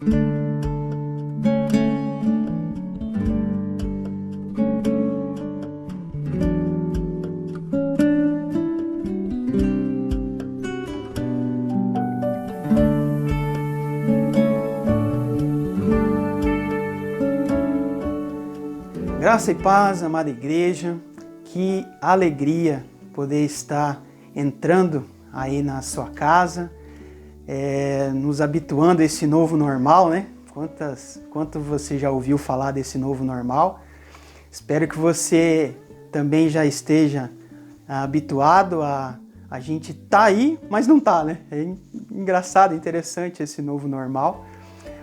Graça e paz, amada igreja, que alegria poder estar entrando aí na sua casa, nos habituando a esse novo normal, né? Quanto você já ouviu falar desse novo normal? Espero que você também já esteja habituado a gente tá aí, mas não tá, né? É engraçado, interessante esse novo normal,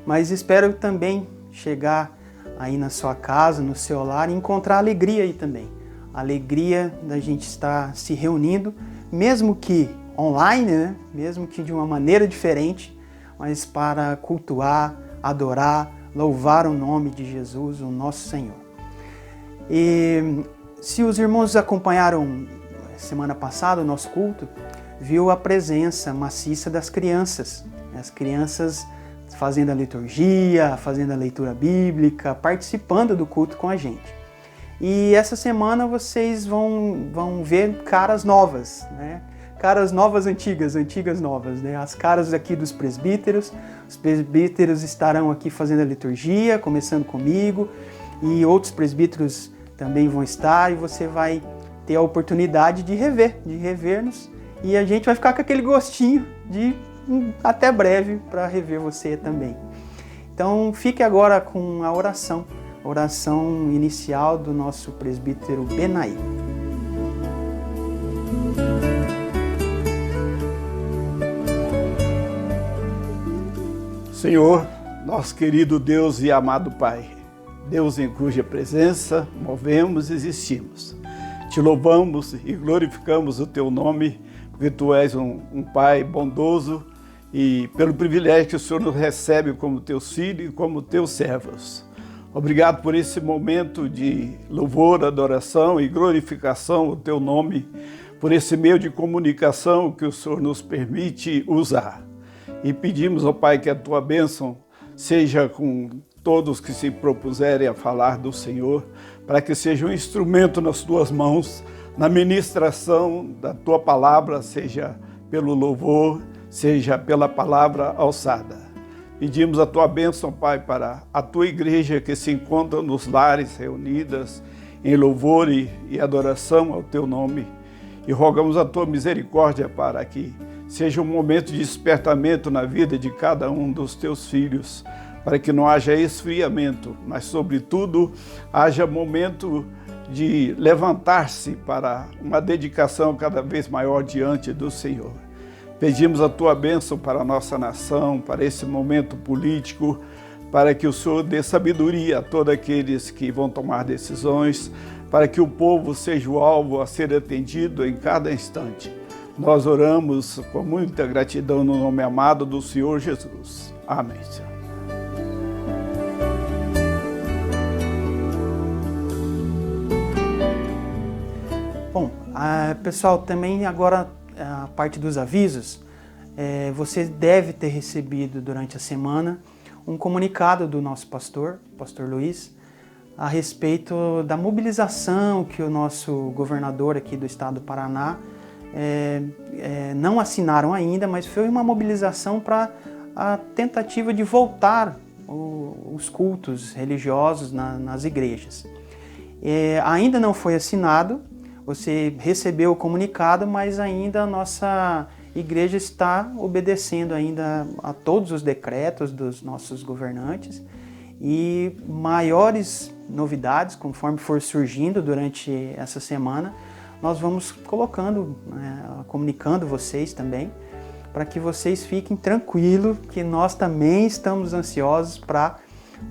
mas espero também chegar aí na sua casa, no seu lar, e encontrar alegria aí também. A alegria da gente estar se reunindo, mesmo que online, né? Mesmo que de uma maneira diferente, mas para cultuar, adorar, louvar o nome de Jesus, o nosso Senhor. E se os irmãos acompanharam semana passada o nosso culto, viu a presença maciça das crianças. As crianças fazendo a liturgia, fazendo a leitura bíblica, participando do culto com a gente. E essa semana vocês vão ver caras novas, né? Caras novas, antigas novas, né? As caras aqui dos presbíteros. Os presbíteros estarão aqui fazendo a liturgia, começando comigo, e outros presbíteros também vão estar, e você vai ter a oportunidade de rever-nos, e a gente vai ficar com aquele gostinho de até breve para rever você também. Então fique agora com a oração inicial do nosso presbítero Benaí. Senhor, nosso querido Deus e amado Pai, Deus em cuja presença movemos e existimos. Te louvamos e glorificamos o Teu nome, porque Tu és um Pai bondoso, e pelo privilégio que o Senhor nos recebe como Teus filhos e como Teus servos. Obrigado por esse momento de louvor, adoração e glorificação ao Teu nome, por esse meio de comunicação que o Senhor nos permite usar. E pedimos, ó Pai, que a Tua bênção seja com todos que se propuserem a falar do Senhor, para que seja um instrumento nas Tuas mãos, na ministração da Tua palavra, seja pelo louvor, seja pela palavra alçada. Pedimos a Tua bênção, Pai, para a Tua igreja que se encontra nos lares reunidas em louvor e adoração ao Teu nome. E rogamos a Tua misericórdia para que seja um momento de despertamento na vida de cada um dos Teus filhos, para que não haja esfriamento, mas, sobretudo, haja momento de levantar-se para uma dedicação cada vez maior diante do Senhor. Pedimos a Tua bênção para a nossa nação, para esse momento político, para que o Senhor dê sabedoria a todos aqueles que vão tomar decisões, para que o povo seja o alvo a ser atendido em cada instante. Nós oramos com muita gratidão no nome amado do Senhor Jesus. Amém, Senhor. Bom, pessoal, também agora a parte dos avisos, você deve ter recebido durante a semana um comunicado do nosso pastor Luiz, a respeito da mobilização que o nosso governador aqui do estado do Paraná não assinaram ainda, mas foi uma mobilização para a tentativa de voltar os cultos religiosos nas igrejas. Ainda não foi assinado. Você recebeu o comunicado, mas ainda a nossa igreja está obedecendo ainda a todos os decretos dos nossos governantes, e maiores novidades, conforme for surgindo durante essa semana, nós vamos colocando, comunicando vocês também, para que vocês fiquem tranquilos que nós também estamos ansiosos para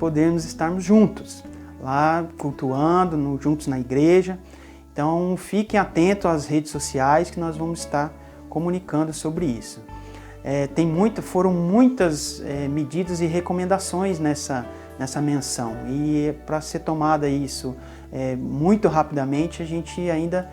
podermos estarmos juntos, lá cultuando, juntos na igreja. Então fiquem atentos às redes sociais que nós vamos estar comunicando sobre isso. Foram muitas medidas e recomendações nessa menção, e para ser tomada isso muito rapidamente, a gente ainda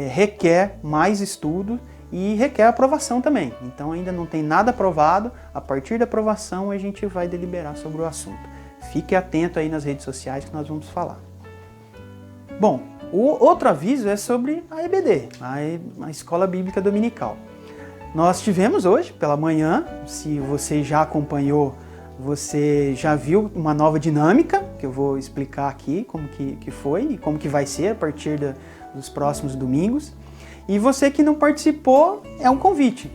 requer mais estudo e requer aprovação também. Então ainda não tem nada aprovado, a partir da aprovação a gente vai deliberar sobre o assunto. Fique atento aí nas redes sociais que nós vamos falar. Bom, o outro aviso é sobre a EBD, a Escola Bíblica Dominical. Nós tivemos hoje, pela manhã, se você já acompanhou, você já viu uma nova dinâmica, que eu vou explicar aqui como que foi e como que vai ser a partir dos próximos domingos. E você que não participou, é um convite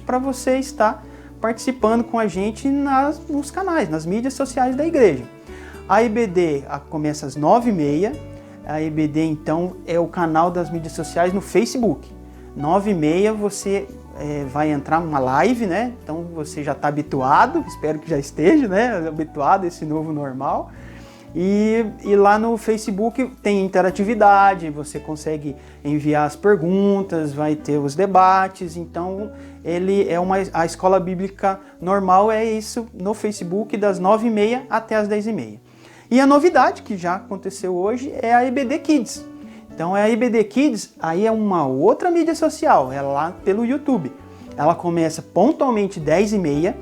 para você estar participando com a gente nos canais, nas mídias sociais da igreja. A EBD começa às 9h30, a EBD então é o canal das mídias sociais no Facebook. 9h30 você vai entrar numa live, né? Então você já está habituado, espero que já esteja, né? Habituado a esse novo normal. E lá no Facebook tem interatividade, você consegue enviar as perguntas, vai ter os debates. Então a escola bíblica normal é isso no Facebook das 9h30 até as 10h30. E a novidade que já aconteceu hoje é a EBD Kids. Então a EBD Kids aí é uma outra mídia social, é lá pelo YouTube. Ela começa pontualmente 10h30,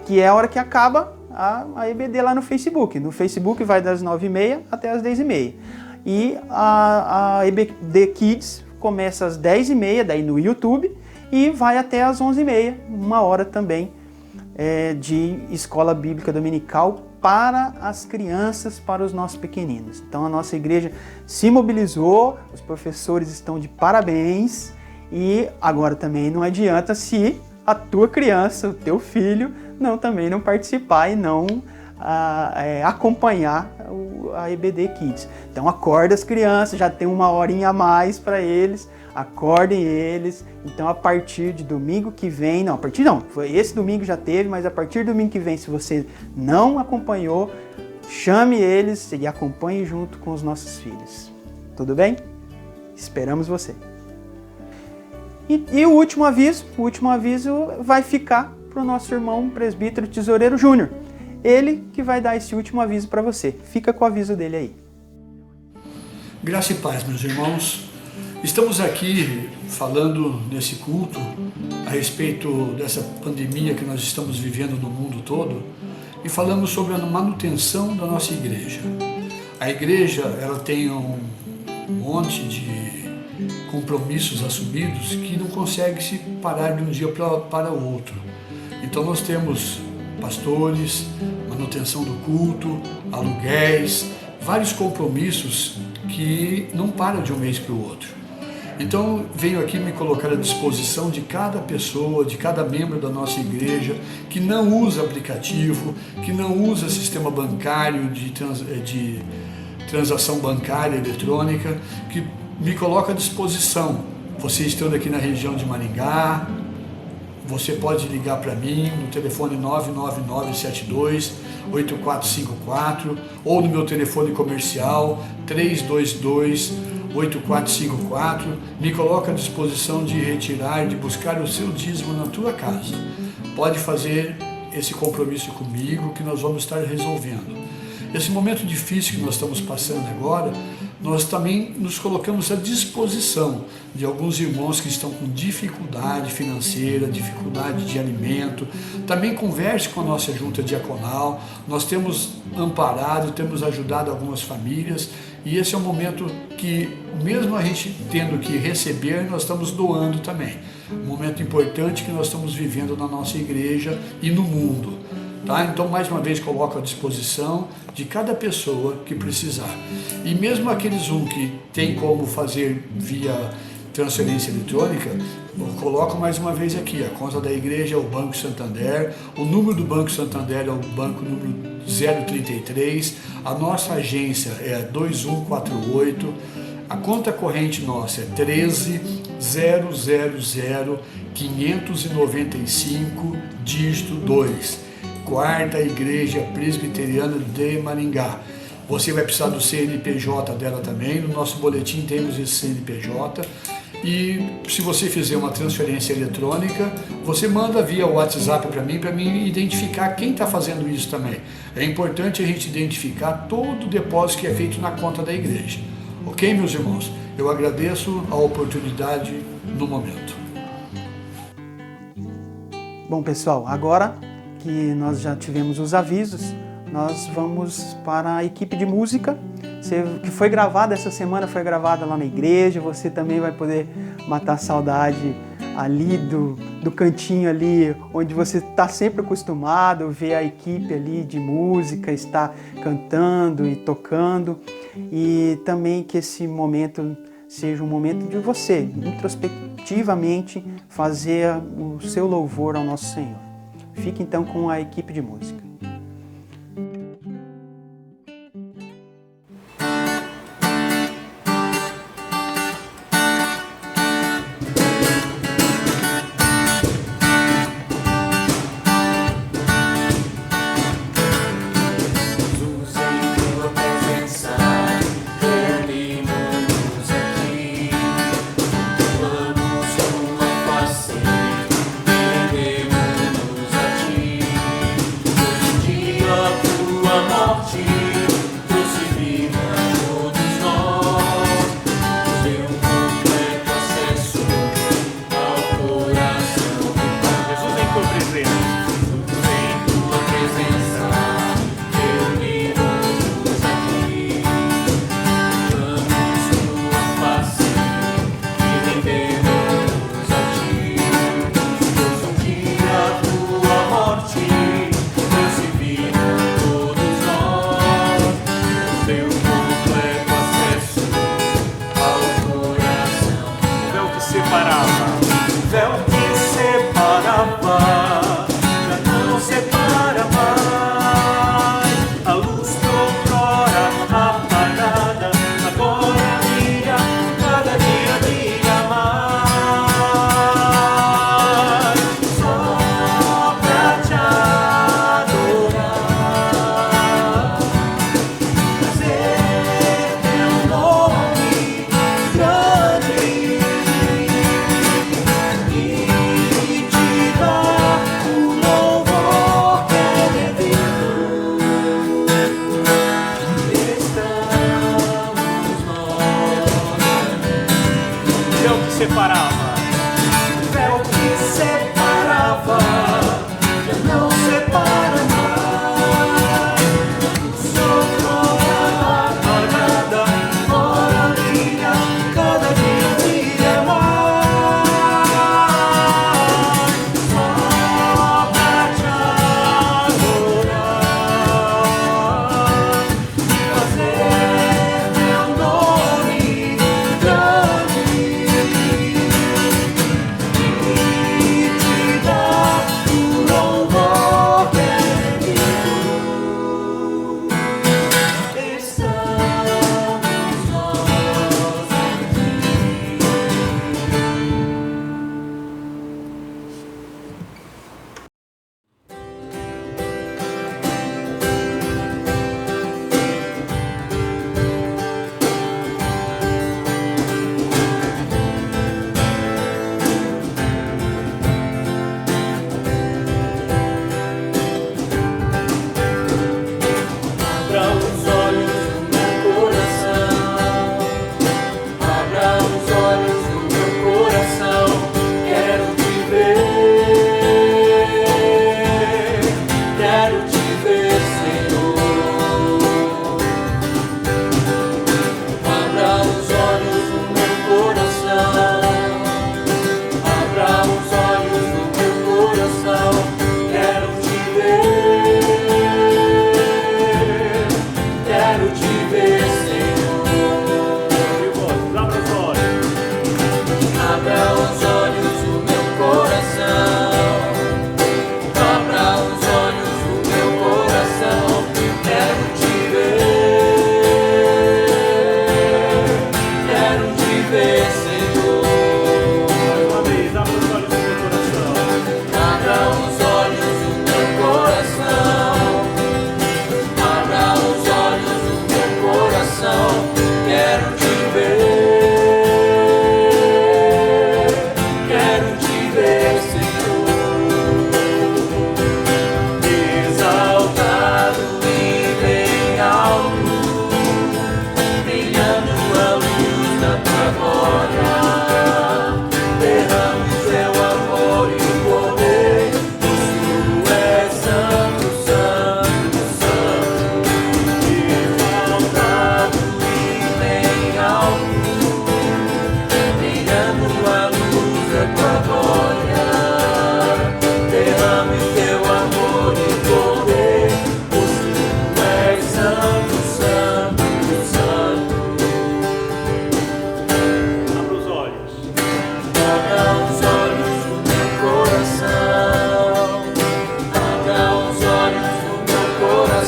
que é a hora que acaba a EBD lá no Facebook. No Facebook vai das 9h30 até as 10h30. E a EBD Kids começa às 10h30, daí no YouTube, e vai até às 11h30, uma hora também de escola bíblica dominical para as crianças, para os nossos pequeninos. Então a nossa igreja se mobilizou, os professores estão de parabéns, e agora também não adianta se a tua criança, o teu filho, também não participar e não acompanhar a EBD Kids. Então acorda as crianças, já tem uma horinha a mais para eles, acordem eles. Então a partir de domingo que vem, foi esse domingo já teve, mas a partir do domingo que vem, se você não acompanhou, chame eles e acompanhe junto com os nossos filhos. Tudo bem? Esperamos você. E o último aviso vai ficar para o nosso irmão presbítero Tesoureiro Júnior. Ele que vai dar esse último aviso para você. Fica com o aviso dele aí. Graça e paz, meus irmãos. Estamos aqui falando nesse culto a respeito dessa pandemia que nós estamos vivendo no mundo todo e falamos sobre a manutenção da nossa igreja. A igreja ela tem um monte de compromissos assumidos que não consegue se parar de um dia para o outro. Então nós temos pastores, manutenção do culto, aluguéis, vários compromissos que não param de um mês para o outro. Então venho aqui me colocar à disposição de cada pessoa, de cada membro da nossa igreja que não usa aplicativo, que não usa sistema bancário de transação bancária eletrônica, que me coloca à disposição. Você estando aqui na região de Maringá, você pode ligar para mim no telefone 99972-8454 ou no meu telefone comercial 322-8454. Me coloca à disposição de retirar, de buscar o seu dízimo na tua casa. Pode fazer esse compromisso comigo que nós vamos estar resolvendo. Esse momento difícil que nós estamos passando agora, nós também nos colocamos à disposição de alguns irmãos que estão com dificuldade financeira, dificuldade de alimento. Também converse com a nossa junta diaconal. Nós temos amparado, temos ajudado algumas famílias e esse é um momento que, mesmo a gente tendo que receber, nós estamos doando também. Um momento importante que nós estamos vivendo na nossa igreja e no mundo. Tá? Então, mais uma vez, coloco à disposição de cada pessoa que precisar. E mesmo aqueles que tem como fazer via transferência eletrônica, eu coloco mais uma vez aqui, a conta da igreja é o Banco Santander, o número do Banco Santander é o banco número 033, a nossa agência é 2148, a conta corrente nossa é 13.000.595, dígito 2. Quarta Igreja Presbiteriana de Maringá. Você vai precisar do CNPJ dela também, no nosso boletim temos esse CNPJ e se você fizer uma transferência eletrônica, você manda via WhatsApp para mim identificar quem está fazendo isso também. É importante a gente identificar todo o depósito que é feito na conta da igreja. Ok, meus irmãos? Eu agradeço a oportunidade no momento. Bom, pessoal, agora que nós já tivemos os avisos, nós vamos para a equipe de música, que foi gravada essa semana, foi gravada lá na igreja. Você também vai poder matar saudade ali do cantinho ali, onde você está sempre acostumado, ver a equipe ali de música, estar cantando e tocando. E também que esse momento seja um momento de você, introspectivamente, fazer o seu louvor ao nosso Senhor. Fique então com a equipe de música. Rendemos a ti.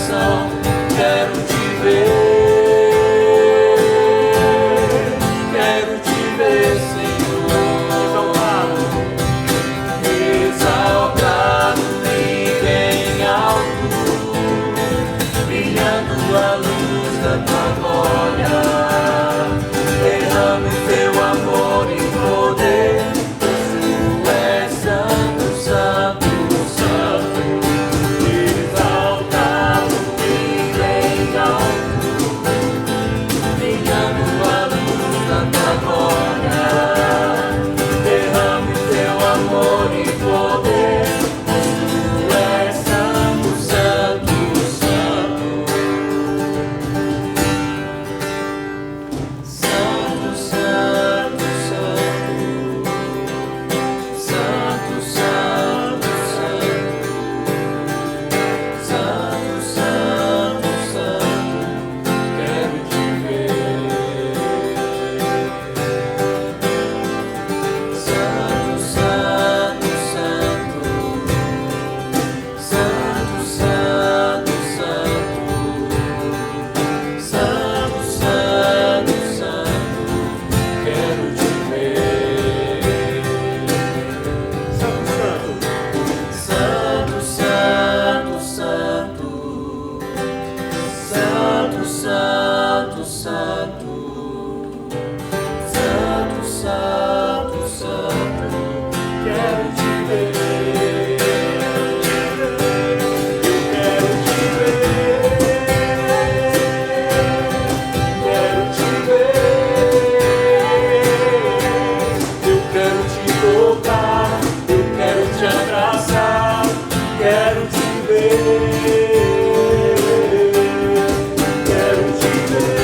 coração, quero te ver, Senhor. Exaltado e bem alto, brilhando a luz da tua glória. Derrame teu amor e poder, tu és santo, santo, santo. Exaltado e bem alto, brilhando a luz da tua glória. Derrame teu amor e poder, tu és santo, santo, santo. Santo, santo, santo. Santo, santo, santo. Santo, santo, santo. Quero te ver. Santo, santo, santo. Santo, santo, santo. Santo, santo, santo. Quero te ver. Santo, santo. Santo, santo, santo. Santo, santo, santo. Santo, santo, santo. Quero te ver. Eu quero te ver. Quero te ver. Eu quero te tocar. Eu quero te abraçar. Quero te ver. Quero te ver.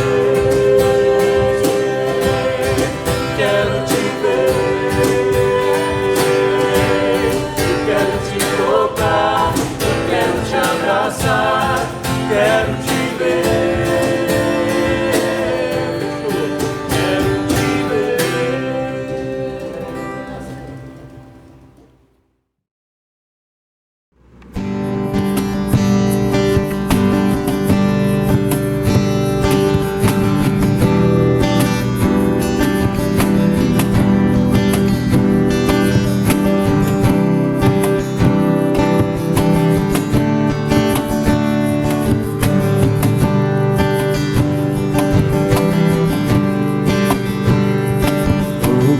Quero te ver. Eu quero te tocar. Eu quero te abraçar. Quero te ver. Quero te ver.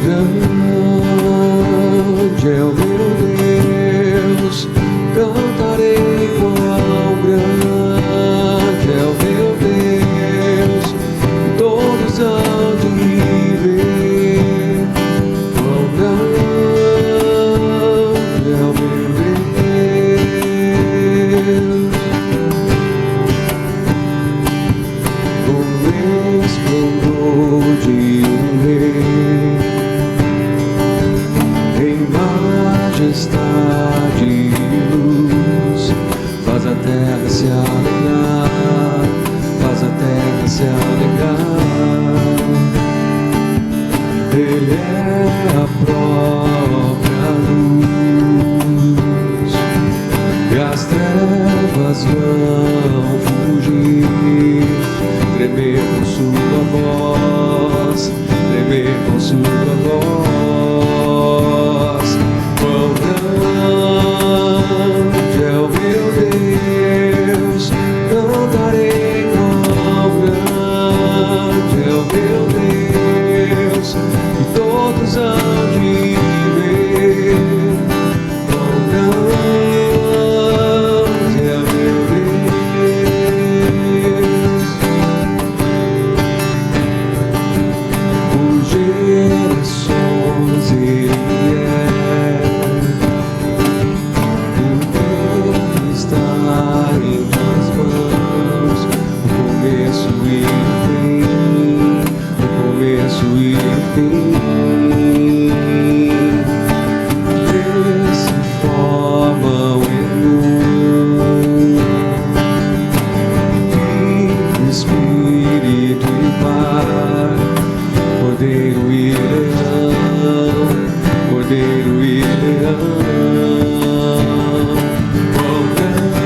Grande é o meu Deus, cantarei quão grande é o meu Deus, e todos hão de ver quão grande é o meu Deus. O esplendor de um rei, em majestade e luz, faz a terra se alegrar, faz a terra se alegrar. Ele é a própria luz, e as trevas vão fugir, tremer com sua voz, tremer com sua voz. Quão grande é o meu Deus, cantarei quão grande é o meu Deus, e todos hão de ver quão grande é o meu Deus. Por gerações ele é, o mundo está em tuas mãos, o começo e o fim, o começo e o fim. Deus se forma em um, Espírito e Pai, Cordeiro e Leão, Cordeiro e Leão. Quão grande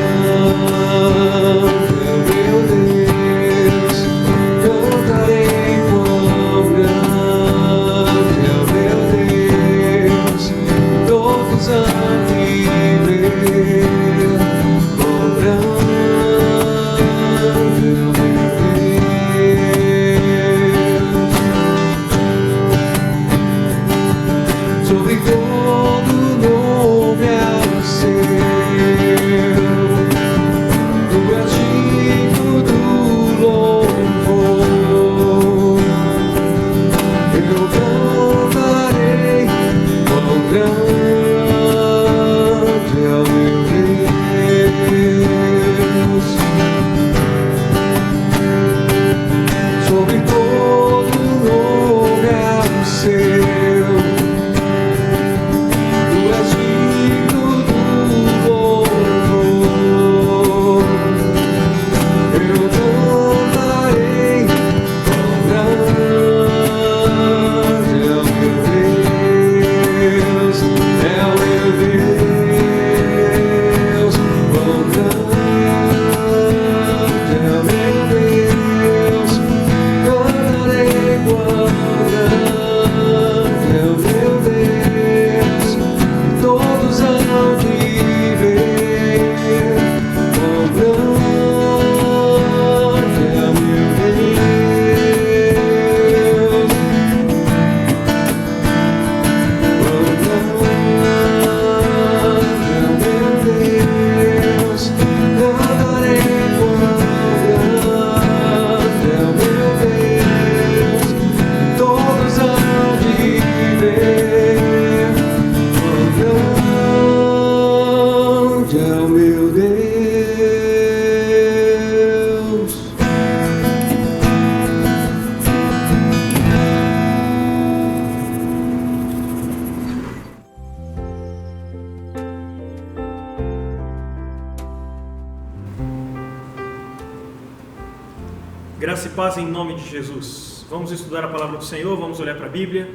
Graça e paz em nome de Jesus. Vamos estudar a palavra do Senhor, vamos olhar para a Bíblia,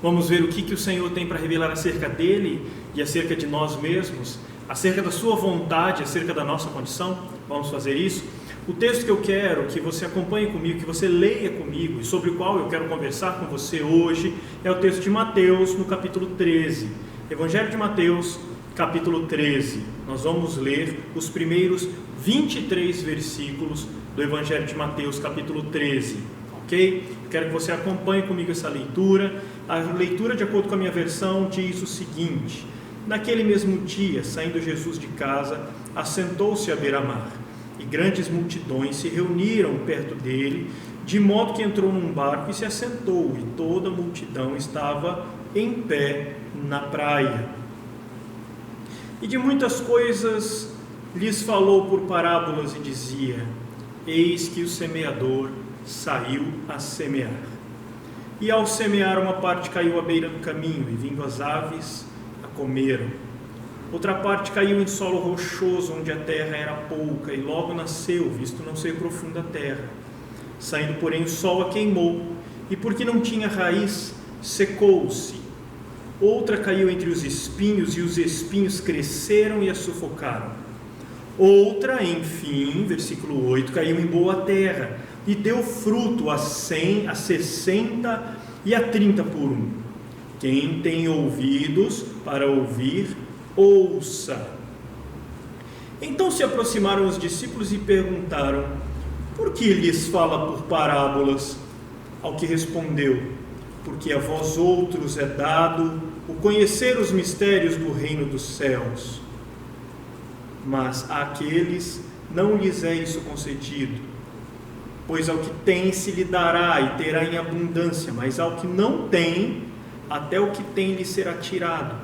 vamos ver o que o Senhor tem para revelar acerca dele e acerca de nós mesmos, acerca da sua vontade, acerca da nossa condição. Vamos fazer isso. O texto que eu quero que você acompanhe comigo, que você leia comigo e sobre o qual eu quero conversar com você hoje é o texto de Mateus, no capítulo 13. Evangelho de Mateus, capítulo 13. Nós vamos ler os primeiros 23 versículos do Evangelho de Mateus, capítulo 13. Ok? Quero que você acompanhe comigo essa leitura. A leitura, de acordo com a minha versão, diz o seguinte: naquele mesmo dia, saindo Jesus de casa, assentou-se à beira-mar, e grandes multidões se reuniram perto dele, de modo que entrou num barco e se assentou, e toda a multidão estava em pé na praia. E de muitas coisas lhes falou por parábolas e dizia: eis que o semeador saiu a semear. E ao semear, uma parte caiu à beira do caminho, e vindo as aves, a comeram. Outra parte caiu em solo rochoso, onde a terra era pouca, e logo nasceu, visto não ser profunda a terra. Saindo, porém, o sol a queimou, e porque não tinha raiz, secou-se. Outra caiu entre os espinhos, e os espinhos cresceram e a sufocaram. Outra, enfim, versículo 8, caiu em boa terra, e deu fruto a 100, a 60 e a 30 por um. Quem tem ouvidos para ouvir, ouça. Então se aproximaram os discípulos e perguntaram: por que lhes fala por parábolas? Ao que respondeu: porque a vós outros é dado o conhecer os mistérios do reino dos céus, mas àqueles não lhes é isso concedido. Pois ao que tem se lhe dará e terá em abundância, mas ao que não tem, até o que tem lhe será tirado.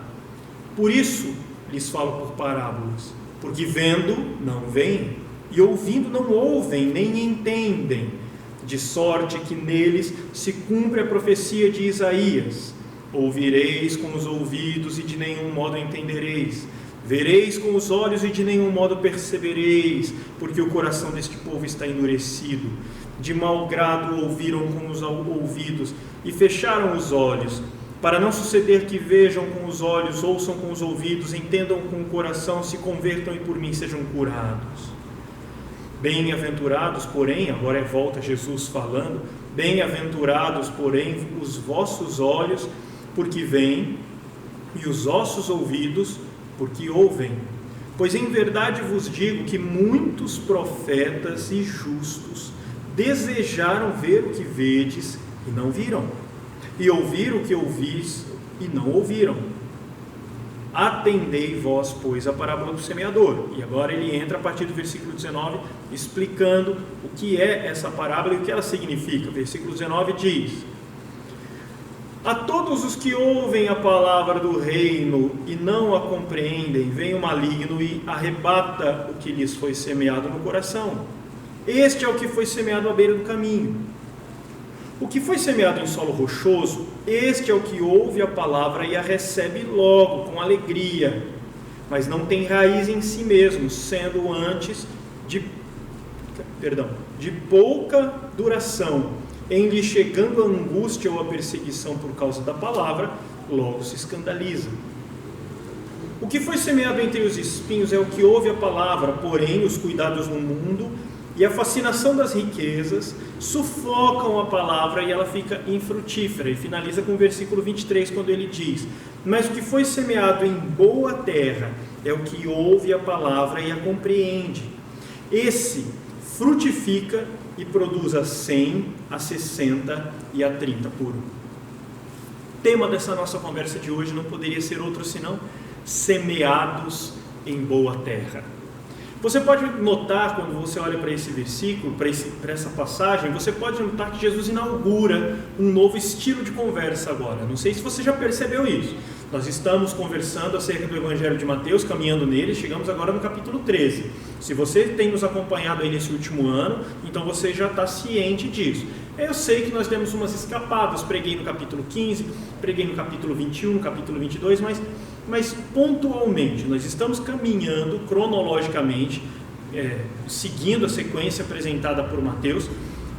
Por isso lhes falo por parábolas, porque vendo não veem, e ouvindo não ouvem, nem entendem, de sorte que neles se cumpre a profecia de Isaías: ouvireis com os ouvidos e de nenhum modo entendereis, vereis com os olhos e de nenhum modo percebereis, porque o coração deste povo está endurecido. De mau grado ouviram com os ouvidos e fecharam os olhos, para não suceder que vejam com os olhos, ouçam com os ouvidos, entendam com o coração, se convertam e por mim sejam curados. Bem-aventurados, porém, agora volta Jesus falando: bem-aventurados, porém, os vossos olhos, porque veem, e os vossos ouvidos, porque ouvem. Pois em verdade vos digo que muitos profetas e justos desejaram ver o que vedes e não viram, e ouvir o que ouvis e não ouviram. Atendei vós, pois, a parábola do semeador. E agora ele entra a partir do versículo 19, explicando o que é essa parábola e o que ela significa. O versículo 19 diz: a todos os que ouvem a palavra do reino e não a compreendem, vem o maligno e arrebata o que lhes foi semeado no coração. Este é o que foi semeado à beira do caminho. O que foi semeado em solo rochoso, este é o que ouve a palavra e a recebe logo, com alegria, mas não tem raiz em si mesmo, sendo antes de pouca duração. Em lhe chegando a angústia ou a perseguição por causa da palavra, logo se escandaliza. O que foi semeado entre os espinhos é o que ouve a palavra, porém os cuidados no mundo e a fascinação das riquezas sufocam a palavra e ela fica infrutífera. E finaliza com o versículo 23, quando ele diz: mas o que foi semeado em boa terra é o que ouve a palavra e a compreende. Esse frutifica e produz a 100, a 60 e a 30 por um. O tema dessa nossa conversa de hoje não poderia ser outro senão semeados em boa terra. Você pode notar, quando você olha para esse versículo, para essa passagem, você pode notar que Jesus inaugura um novo estilo de conversa agora. Não sei se você já percebeu isso. Nós estamos conversando acerca do Evangelho de Mateus, caminhando nele, chegamos agora no capítulo 13. Se você tem nos acompanhado aí nesse último ano, então você já está ciente disso. Eu sei que nós demos umas escapadas, preguei no capítulo 15, preguei no capítulo 21, no capítulo 22, mas pontualmente, nós estamos caminhando cronologicamente, seguindo a sequência apresentada por Mateus,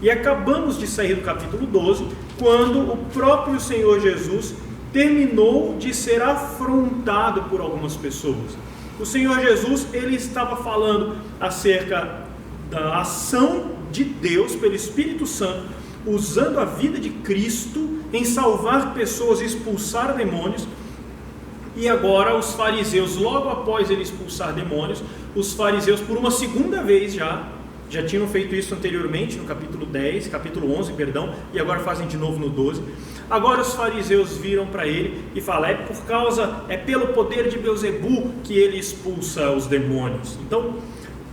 E acabamos de sair do capítulo 12, quando o próprio Senhor Jesus terminou de ser afrontado por algumas pessoas. O Senhor Jesus, ele estava falando acerca da ação de Deus pelo Espírito Santo, usando a vida de Cristo em salvar pessoas e expulsar demônios. E agora os fariseus, logo após ele expulsar demônios, os fariseus por uma segunda vez já tinham feito isso anteriormente no capítulo 10, capítulo 11, perdão, e agora fazem de novo no 12. Agora os fariseus viram para ele e falam: é pelo poder de Beelzebu que ele expulsa os demônios. Então,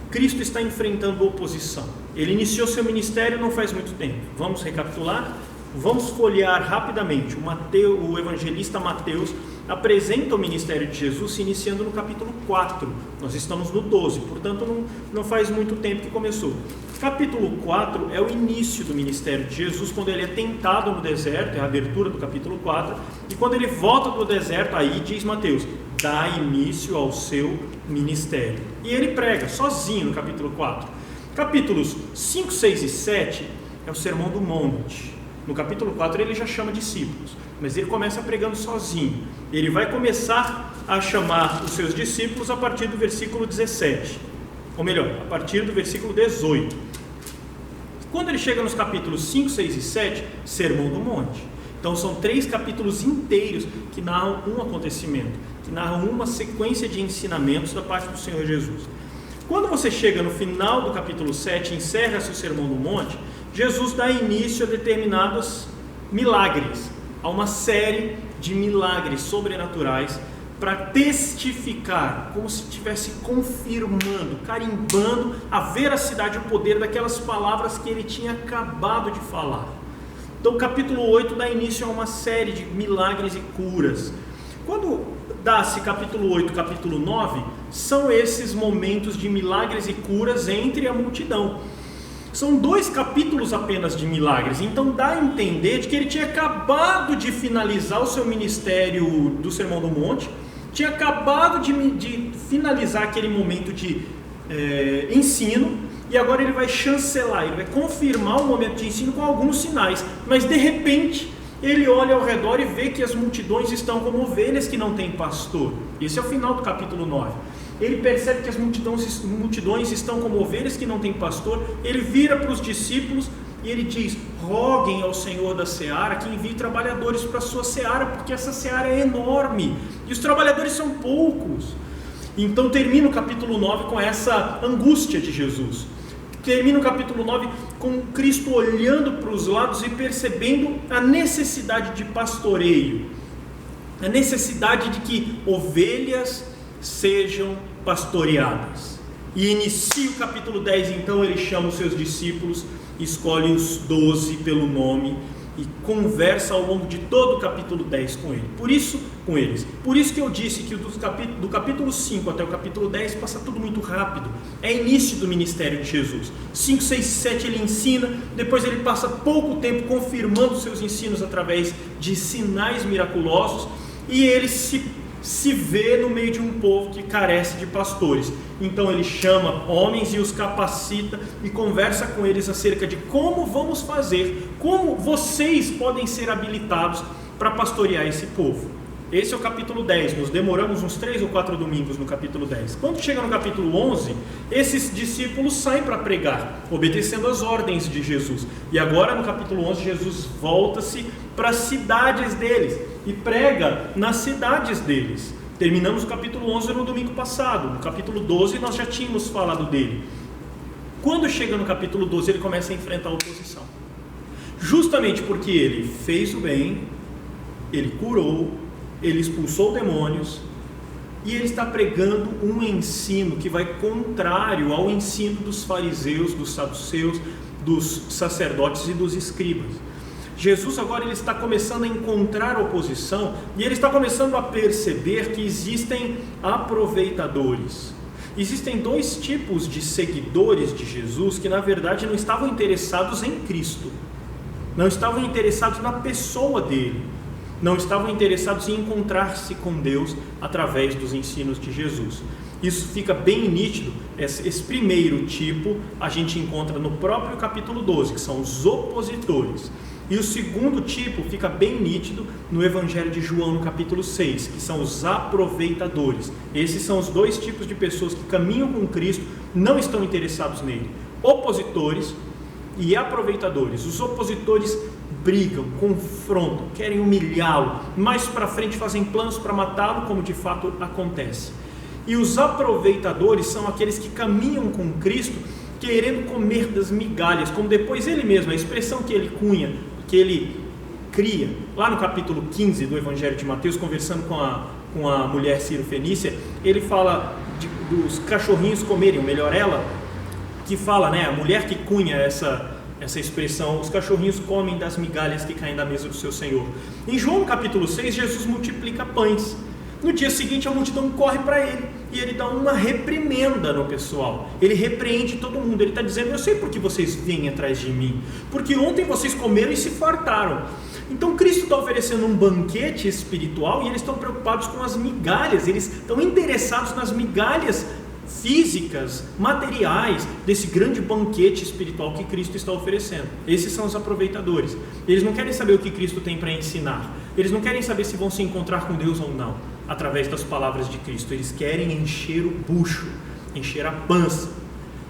Cristo está enfrentando oposição. Ele iniciou seu ministério não faz muito tempo. Vamos recapitular? Vamos folhear rapidamente. O evangelista Mateus apresenta o ministério de Jesus se iniciando no capítulo 4. Nós estamos no 12, portanto não faz muito tempo que começou. Capítulo 4 é o início do ministério de Jesus, quando ele é tentado no deserto, é a abertura do capítulo 4, e quando ele volta do deserto, aí diz Mateus, dá início ao seu ministério. E ele prega sozinho no capítulo 4. Capítulos 5, 6 e 7 é o Sermão do Monte. No capítulo 4 ele já chama discípulos, mas ele começa pregando sozinho. Ele vai começar a chamar os seus discípulos a partir do versículo 17, ou melhor, a partir do versículo 18. Quando ele chega nos capítulos 5, 6 e 7, Sermão do Monte. Então são 3 capítulos inteiros que narram um acontecimento, que narram uma sequência de ensinamentos da parte do Senhor Jesus. Quando você chega no final do capítulo 7, encerra-se o Sermão do Monte, Jesus dá início a determinados milagres, a uma série de milagres sobrenaturais para testificar, como se estivesse confirmando, carimbando a veracidade e o poder daquelas palavras que ele tinha acabado de falar. Então o capítulo 8 dá início a uma série de milagres e curas. Quando dá-se capítulo 8 e capítulo 9, são esses momentos de milagres e curas entre a multidão. São 2 capítulos apenas de milagres, então dá a entender de que ele tinha acabado de finalizar o seu ministério do Sermão do Monte, tinha acabado de finalizar aquele momento de ensino, e agora ele vai chancelar, ele vai confirmar o momento de ensino com alguns sinais, mas de repente ele olha ao redor e vê que as multidões estão como ovelhas que não têm pastor. Esse é o final do capítulo 9. Ele percebe que as multidões estão como ovelhas que não têm pastor. Ele vira para os discípulos e ele diz: roguem ao Senhor da seara que envie trabalhadores para a sua seara, porque essa seara é enorme e os trabalhadores são poucos. Então termina o capítulo 9 com essa angústia de Jesus. Termina o capítulo 9 com Cristo olhando para os lados e percebendo a necessidade de pastoreio, a necessidade de que ovelhas sejam pastoreadas. E inicia o capítulo 10, então ele chama os seus discípulos, escolhe os 12 pelo nome e conversa ao longo de todo o capítulo 10 com eles. Por isso que eu disse que do capítulo 5 até o capítulo 10 passa tudo muito rápido. É início do ministério de Jesus. 5, 6 e 7 ele ensina, depois ele passa pouco tempo confirmando seus ensinos através de sinais miraculosos, e ele se vê no meio de um povo que carece de pastores. Então ele chama homens e os capacita e conversa com eles acerca de como vamos fazer, como vocês podem ser habilitados para pastorear esse povo. Esse é o capítulo 10, nos demoramos uns 3 ou 4 domingos no capítulo 10. Quando chega no capítulo 11, esses discípulos saem para pregar, obedecendo às ordens de Jesus. E agora no capítulo 11, Jesus volta-se para as cidades deles e prega nas cidades deles. Terminamos o capítulo 11 no domingo passado. No capítulo 12 nós já tínhamos falado dele. Quando chega no capítulo 12, ele começa a enfrentar a oposição. Justamente porque ele fez o bem, ele curou, ele expulsou demônios, e ele está pregando um ensino que vai contrário ao ensino dos fariseus, dos saduceus, dos sacerdotes e dos escribas. Jesus agora ele está começando a encontrar oposição, e ele está começando a perceber que existem aproveitadores. Existem 2 tipos de seguidores de Jesus que na verdade não estavam interessados em Cristo, não estavam interessados na pessoa dele, não estavam interessados em encontrar-se com Deus através dos ensinos de Jesus. Isso fica bem nítido. Esse primeiro tipo a gente encontra no próprio capítulo 12, que são os opositores. E o segundo tipo fica bem nítido no Evangelho de João, no capítulo 6, que são os aproveitadores. Esses são os dois tipos de pessoas que caminham com Cristo, não estão interessados nele. Opositores e aproveitadores. Os opositores brigam, confrontam, querem humilhá-lo. Mais para frente fazem planos para matá-lo, como de fato acontece. E os aproveitadores são aqueles que caminham com Cristo querendo comer das migalhas, como depois ele mesmo, a expressão que ele cunha, que ele cria, lá no capítulo 15 do Evangelho de Mateus, conversando com a mulher Ciro-Fenícia, ele fala dos cachorrinhos comerem, ou melhor, ela que fala, né, a mulher que cunha essa expressão, os cachorrinhos comem das migalhas que caem da mesa do seu Senhor. Em João no capítulo 6, Jesus multiplica pães. No dia seguinte a multidão corre para ele e ele dá uma reprimenda no pessoal. Ele repreende todo mundo. Ele está dizendo: eu sei por que vocês vêm atrás de mim, porque ontem vocês comeram e se fartaram. Então Cristo está oferecendo um banquete espiritual e eles estão preocupados com as migalhas. Eles estão interessados nas migalhas físicas, materiais desse grande banquete espiritual que Cristo está oferecendo. Esses são os aproveitadores. Eles não querem saber o que Cristo tem para ensinar. Eles não querem saber se vão se encontrar com Deus ou não através das palavras de Cristo. Eles querem encher o bucho, encher a pança.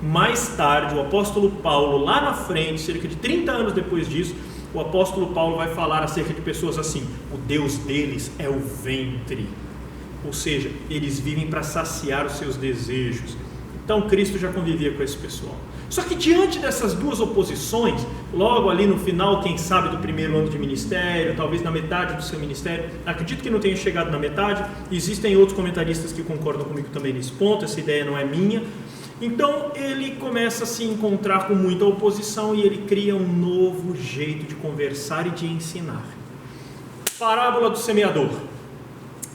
Mais tarde, o apóstolo Paulo, lá na frente, cerca de 30 anos depois disso, o apóstolo Paulo vai falar acerca de pessoas assim: o Deus deles é o ventre. Ou seja, eles vivem para saciar os seus desejos. Então Cristo já convivia com esse pessoal. Só que diante dessas duas oposições, logo ali no final, quem sabe, do primeiro ano de ministério, talvez na metade do seu ministério, acredito que não tenha chegado na metade, existem outros comentaristas que concordam comigo também nesse ponto, essa ideia não é minha. Então ele começa a se encontrar com muita oposição e ele cria um novo jeito de conversar e de ensinar. Parábola do semeador.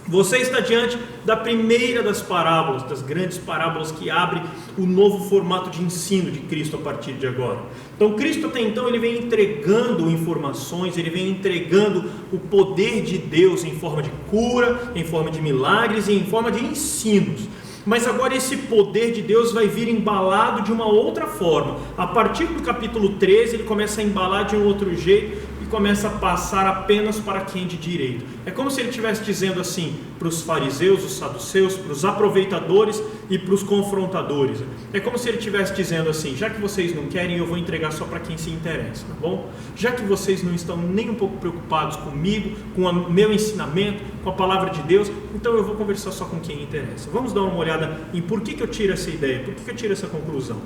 Você está diante da primeira das parábolas, das grandes parábolas que abre o novo formato de ensino de Cristo a partir de agora. Então Cristo até então ele vem entregando informações, ele vem entregando o poder de Deus em forma de cura, em forma de milagres e em forma de ensinos. Mas agora esse poder de Deus vai vir embalado de uma outra forma. A partir do capítulo 13 ele começa a embalar de um outro jeito e começa a passar apenas para quem de direito. É como se ele estivesse dizendo assim para os fariseus, os saduceus, para os aproveitadores e para os confrontadores. É como se ele estivesse dizendo assim: já que vocês não querem, eu vou entregar só para quem se interessa, tá bom? Já que vocês não estão nem um pouco preocupados comigo, com o meu ensinamento, com a palavra de Deus, então eu vou conversar só com quem interessa. Vamos dar uma olhada em por que eu tiro essa ideia, por que eu tiro essa conclusão.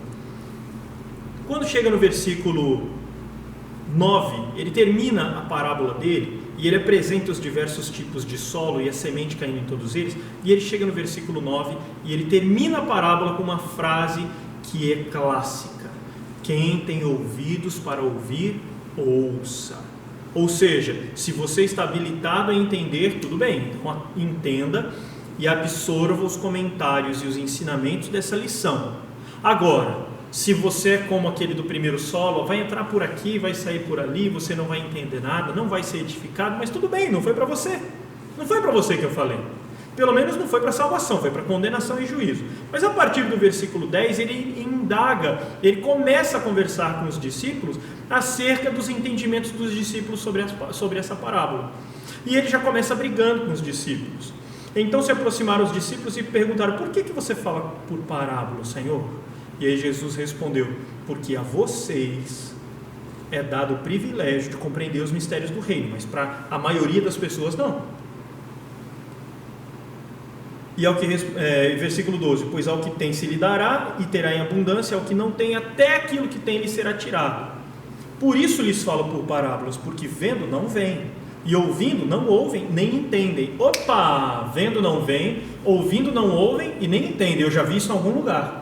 Quando chega no versículo 9, ele termina a parábola dele e ele apresenta os diversos tipos de solo e a semente caindo em todos eles, e ele chega no versículo 9 e ele termina a parábola com uma frase que é clássica: quem tem ouvidos para ouvir, ouça. Ou seja, se você está habilitado a entender, tudo bem, então entenda e absorva os comentários e os ensinamentos dessa lição. Agora, se você é como aquele do primeiro solo, vai entrar por aqui, vai sair por ali, você não vai entender nada, não vai ser edificado, mas tudo bem, não foi para você. Não foi para você que eu falei. Pelo menos não foi para salvação, foi para condenação e juízo. Mas a partir do versículo 10, ele indaga, ele começa a conversar com os discípulos acerca dos entendimentos dos discípulos sobre essa parábola. E ele já começa brigando com os discípulos. Então se aproximaram os discípulos e perguntaram: por que você fala por parábola, Senhor? E aí Jesus respondeu: porque a vocês é dado o privilégio de compreender os mistérios do reino, mas para a maioria das pessoas não. E ao que, versículo 12: pois ao que tem se lhe dará e terá em abundância, ao que não tem, até aquilo que tem lhe será tirado. Por isso lhes falo por parábolas, porque vendo não veem, e ouvindo não ouvem, nem entendem. Opa! Vendo não veem, ouvindo não ouvem e nem entendem. Eu já vi isso em algum lugar.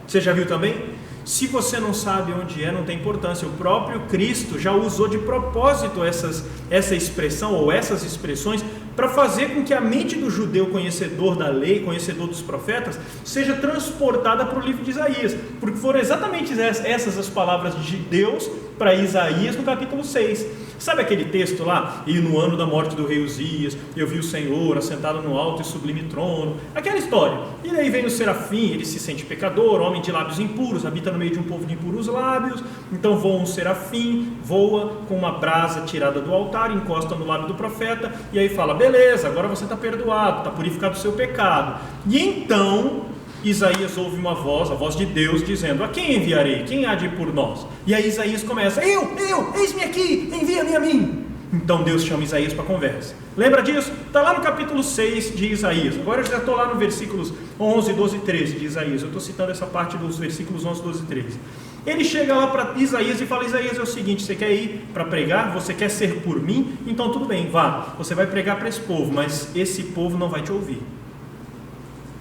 Você já viu também? Se você não sabe onde é, não tem importância. O próprio Cristo já usou de propósito essa expressão ou essas expressões para fazer com que a mente do judeu conhecedor da lei, conhecedor dos profetas, seja transportada para o livro de Isaías, porque foram exatamente essas as palavras de Deus para Isaías no capítulo 6. Sabe aquele texto lá? E no ano da morte do rei Uzias, eu vi o Senhor assentado no alto e sublime trono. Aquela história. E daí vem o serafim, ele se sente pecador, homem de lábios impuros, habita no meio de um povo de impuros lábios. Então voa um serafim, voa com uma brasa tirada do altar, encosta no lábio do profeta, e aí fala, beleza, agora você está perdoado, está purificado do seu pecado. E então Isaías ouve uma voz, a voz de Deus, dizendo, a quem enviarei? Quem há de ir por nós? E aí Isaías começa, eu, eis-me aqui, envia-me a mim. Então Deus chama Isaías para a conversa. Lembra disso? Está lá no capítulo 6 de Isaías. Agora eu já estou lá no versículos 11, 12 e 13 de Isaías. Eu estou citando essa parte dos versículos 11, 12 e 13. Ele chega lá para Isaías e fala, Isaías, é o seguinte, você quer ir para pregar? Você quer ser por mim? Então tudo bem, vá. Você vai pregar para esse povo, mas esse povo não vai te ouvir.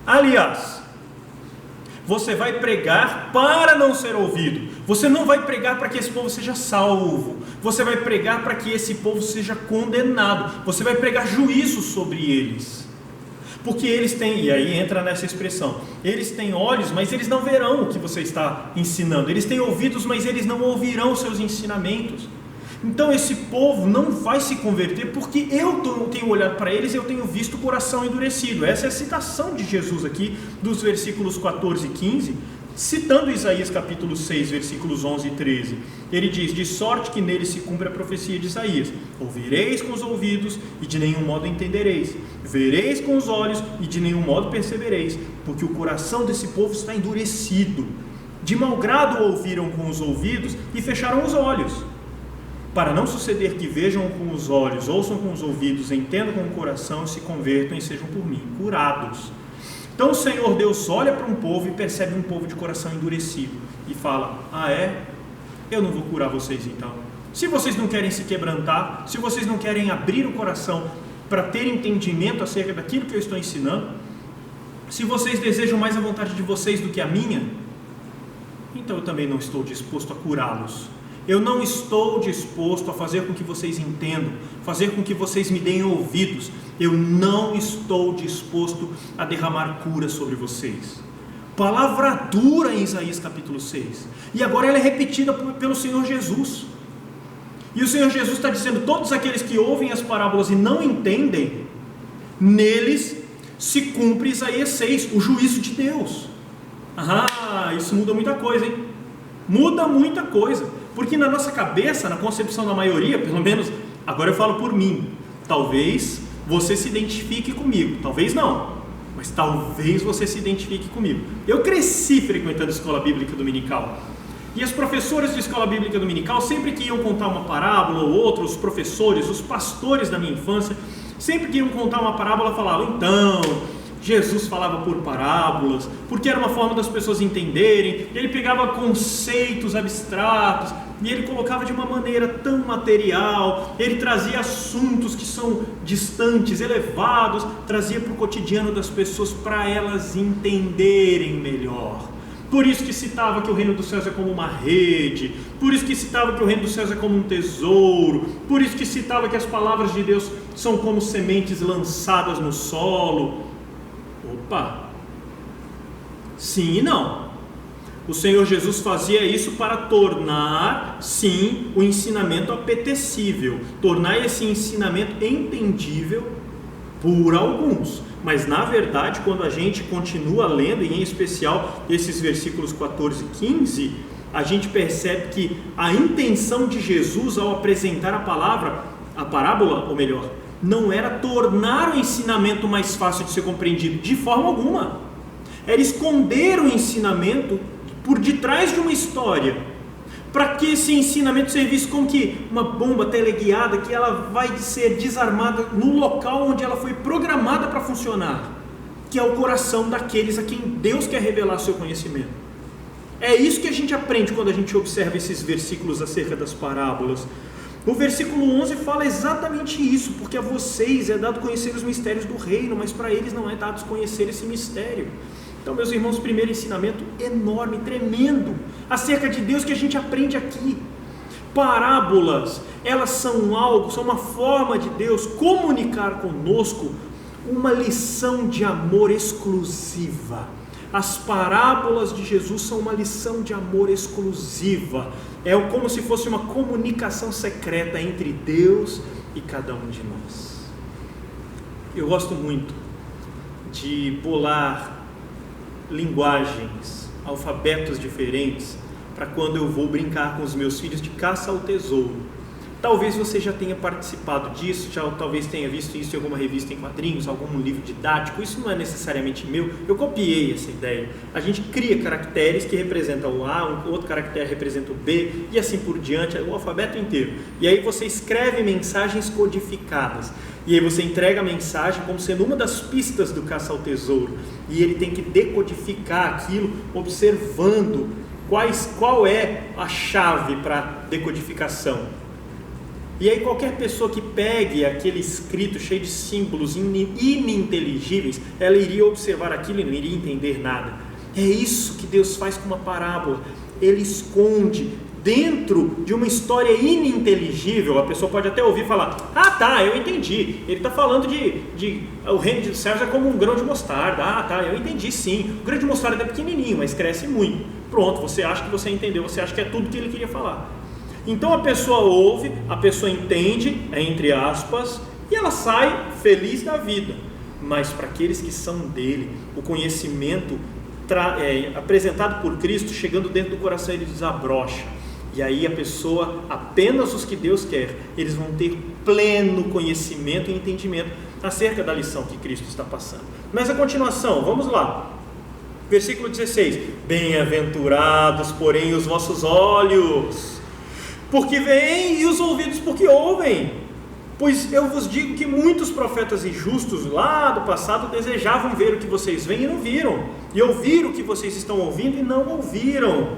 Aliás, você vai pregar para não ser ouvido. Você não vai pregar para que esse povo seja salvo. Você vai pregar para que esse povo seja condenado. Você vai pregar juízo sobre eles. Porque eles têm, e aí entra nessa expressão, eles têm olhos, mas eles não verão o que você está ensinando. Eles têm ouvidos, mas eles não ouvirão os seus ensinamentos. Então esse povo não vai se converter, porque eu tenho olhado para eles e eu tenho visto o coração endurecido. Essa é a citação de Jesus aqui, dos versículos 14 e 15, citando Isaías capítulo 6, versículos 11 e 13. Ele diz, de sorte que nele se cumpre a profecia de Isaías, ouvireis com os ouvidos e de nenhum modo entendereis, vereis com os olhos e de nenhum modo percebereis, porque o coração desse povo está endurecido. De mau grado ouviram com os ouvidos e fecharam os olhos, para não suceder que vejam com os olhos, ouçam com os ouvidos, entendam com o coração e se convertam e sejam por mim curados. Então o Senhor Deus olha para um povo e percebe um povo de coração endurecido e fala, eu não vou curar vocês então. Se vocês não querem se quebrantar, se vocês não querem abrir o coração para ter entendimento acerca daquilo que eu estou ensinando, se vocês desejam mais a vontade de vocês do que a minha, então eu também não estou disposto a curá-los. Eu não estou disposto a fazer com que vocês entendam, fazer com que vocês me deem ouvidos. Eu não estou disposto a derramar cura sobre vocês. Palavra dura em Isaías capítulo 6. E agora ela é repetida pelo Senhor Jesus. E o Senhor Jesus está dizendo, todos aqueles que ouvem as parábolas e não entendem, neles se cumpre Isaías 6, o juízo de Deus. Isso muda muita coisa, hein? Muda muita coisa. Porque na nossa cabeça, na concepção da maioria, pelo menos, agora eu falo por mim, talvez você se identifique comigo, talvez não, mas talvez você se identifique comigo. Eu cresci frequentando escola bíblica dominical, e as professoras de escola bíblica dominical, sempre que iam contar uma parábola ou outra, os professores, os pastores da minha infância, sempre que iam contar uma parábola, falavam, então, Jesus falava por parábolas, porque era uma forma das pessoas entenderem. Ele pegava conceitos abstratos e ele colocava de uma maneira tão material, ele trazia assuntos que são distantes, elevados, trazia para o cotidiano das pessoas para elas entenderem melhor. Por isso que citava que o reino dos céus é como uma rede, por isso que citava que o reino dos céus é como um tesouro, por isso que citava que as palavras de Deus são como sementes lançadas no solo. Sim e não. O Senhor Jesus fazia isso para tornar, sim, o ensinamento apetecível, tornar esse ensinamento entendível por alguns. Mas na verdade, quando a gente continua lendo, e em especial esses versículos 14 e 15, a gente percebe que a intenção de Jesus ao apresentar a parábola, ou melhor, não era tornar o ensinamento mais fácil de ser compreendido, de forma alguma. Era esconder o ensinamento por detrás de uma história, para que esse ensinamento servisse como que uma bomba teleguiada, que ela vai ser desarmada no local onde ela foi programada para funcionar, que é o coração daqueles a quem Deus quer revelar seu conhecimento. É isso que a gente aprende quando a gente observa esses versículos acerca das parábolas. O versículo 11 fala exatamente isso, porque a vocês é dado conhecer os mistérios do reino, mas para eles não é dado conhecer esse mistério. Então, meus irmãos, primeiro ensinamento enorme, tremendo, acerca de Deus que a gente aprende aqui. Parábolas, elas são algo, são uma forma de Deus comunicar conosco uma lição de amor exclusiva. As parábolas de Jesus são uma lição de amor exclusiva. É como se fosse uma comunicação secreta entre Deus e cada um de nós. Eu gosto muito de bolar linguagens, alfabetos diferentes, para quando eu vou brincar com os meus filhos de caça ao tesouro. Talvez você já tenha participado disso, talvez tenha visto isso em alguma revista em quadrinhos, algum livro didático. Isso não é necessariamente meu, eu copiei essa ideia. A gente cria caracteres que representam o A, um outro caractere representa o B, e assim por diante, o alfabeto inteiro. E aí você escreve mensagens codificadas, e aí você entrega a mensagem como sendo uma das pistas do caça ao tesouro, e ele tem que decodificar aquilo observando qual é a chave para decodificação. E aí qualquer pessoa que pegue aquele escrito cheio de símbolos ininteligíveis, ela iria observar aquilo e não iria entender nada. É isso que Deus faz com uma parábola. Ele esconde dentro de uma história ininteligível. A pessoa pode até ouvir falar: ah tá, eu entendi, ele está falando de o reino dos céus é como um grão de mostarda. Ah tá, eu entendi sim, o grão de mostarda é pequenininho, mas cresce muito. Pronto, você acha que você entendeu, você acha que é tudo que ele queria falar. Então a pessoa ouve, a pessoa entende, entre aspas, e ela sai feliz da vida. Mas para aqueles que são dele, o conhecimento apresentado por Cristo, chegando dentro do coração, ele desabrocha. E aí a pessoa, apenas os que Deus quer, eles vão ter pleno conhecimento e entendimento acerca da lição que Cristo está passando. Mas a continuação, vamos lá. Versículo 16: bem-aventurados, porém, os vossos olhos, porque veem, e os ouvidos, porque ouvem. Pois eu vos digo que muitos profetas injustos lá do passado desejavam ver o que vocês veem e não viram, e ouvir o que vocês estão ouvindo e não ouviram.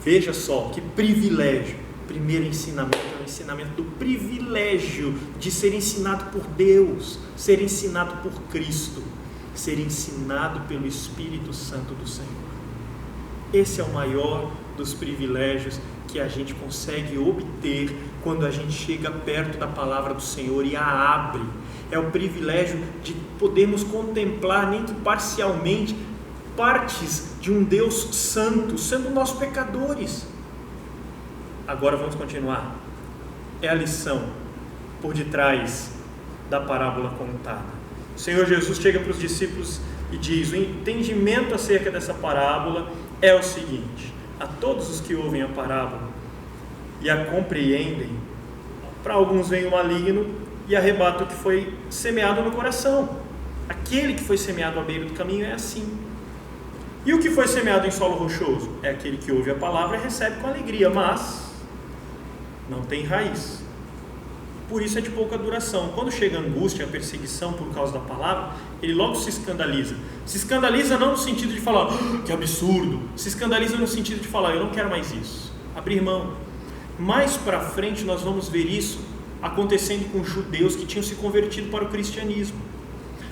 Veja só que privilégio. Primeiro ensinamento é o ensinamento do privilégio de ser ensinado por Deus, ser ensinado por Cristo, ser ensinado pelo Espírito Santo do Senhor. Esse é o maior dos privilégios que a gente consegue obter quando a gente chega perto da palavra do Senhor e a abre. É o privilégio de podermos contemplar, nem que parcialmente, partes de um Deus santo, sendo nós pecadores. Agora vamos continuar. É a lição por detrás da parábola contada. O Senhor Jesus chega para os discípulos e diz: o entendimento acerca dessa parábola é o seguinte: a todos os que ouvem a parábola e a compreendem, para alguns vem o maligno e arrebata o que foi semeado no coração. Aquele que foi semeado à beira do caminho é assim. E o que foi semeado em solo rochoso? É aquele que ouve a palavra e recebe com alegria, mas não tem raiz. Por isso é de pouca duração. Quando chega a angústia, a perseguição por causa da palavra, ele logo se escandaliza. Se escandaliza não no sentido de falar: que absurdo. Se escandaliza no sentido de falar: eu não quero mais isso. Abrir mão. Mais para frente nós vamos ver isso acontecendo com judeus que tinham se convertido para o cristianismo.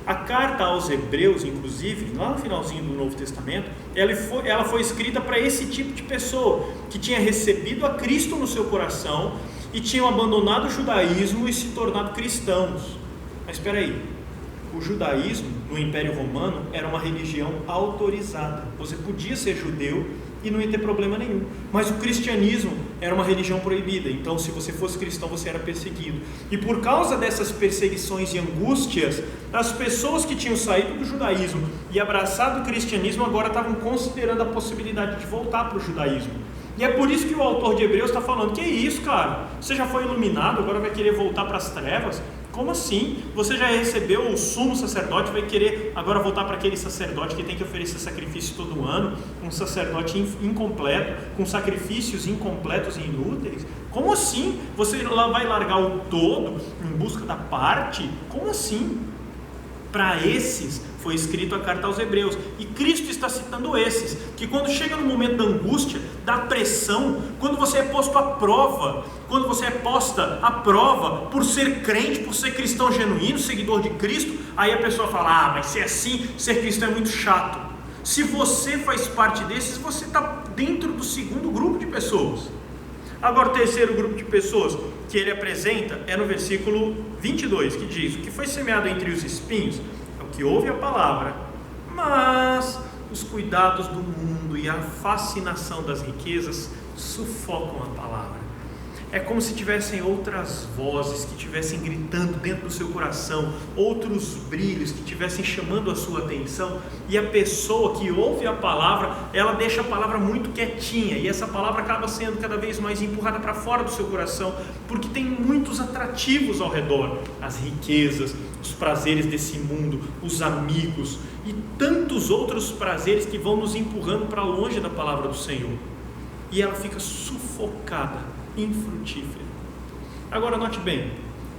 A carta aos Hebreus, inclusive, lá no finalzinho do Novo Testamento, ela foi escrita para esse tipo de pessoa que tinha recebido a Cristo no seu coração e tinham abandonado o judaísmo e se tornado cristãos. Mas espera aí, o judaísmo no Império Romano era uma religião autorizada. Você podia ser judeu e não ia ter problema nenhum. Mas o cristianismo era uma religião proibida. Então, se você fosse cristão, você era perseguido. E por causa dessas perseguições e angústias, as pessoas que tinham saído do judaísmo e abraçado o cristianismo agora estavam considerando a possibilidade de voltar para o judaísmo. E é por isso que o autor de Hebreus está falando: que isso, cara? Você já foi iluminado, agora vai querer voltar para as trevas? Como assim? Você já recebeu o sumo sacerdote, vai querer agora voltar para aquele sacerdote que tem que oferecer sacrifício todo ano, um sacerdote incompleto, com sacrifícios incompletos e inúteis? Como assim? Você vai largar o todo em busca da parte? Como assim? Para esses foi escrito a carta aos Hebreus, e Cristo está citando esses, que quando chega no momento da angústia, da pressão, quando você é posto à prova, quando você é posta à prova por ser crente, por ser cristão genuíno, seguidor de Cristo, aí a pessoa fala: ah, mas se é assim, ser cristão é muito chato. Se você faz parte desses, você está dentro do segundo grupo de pessoas. Agora o terceiro grupo de pessoas que ele apresenta é no versículo 22, que diz: o que foi semeado entre os espinhos é o que ouve a palavra, mas os cuidados do mundo e a fascinação das riquezas sufocam a palavra. É como se tivessem outras vozes que estivessem gritando dentro do seu coração, outros brilhos que estivessem chamando a sua atenção, e a pessoa que ouve a palavra, ela deixa a palavra muito quietinha, e essa palavra acaba sendo cada vez mais empurrada para fora do seu coração, porque tem muitos atrativos ao redor, as riquezas, os prazeres desse mundo, os amigos e tantos outros prazeres que vão nos empurrando para longe da palavra do Senhor, e ela fica sufocada, infrutífera. Agora note bem,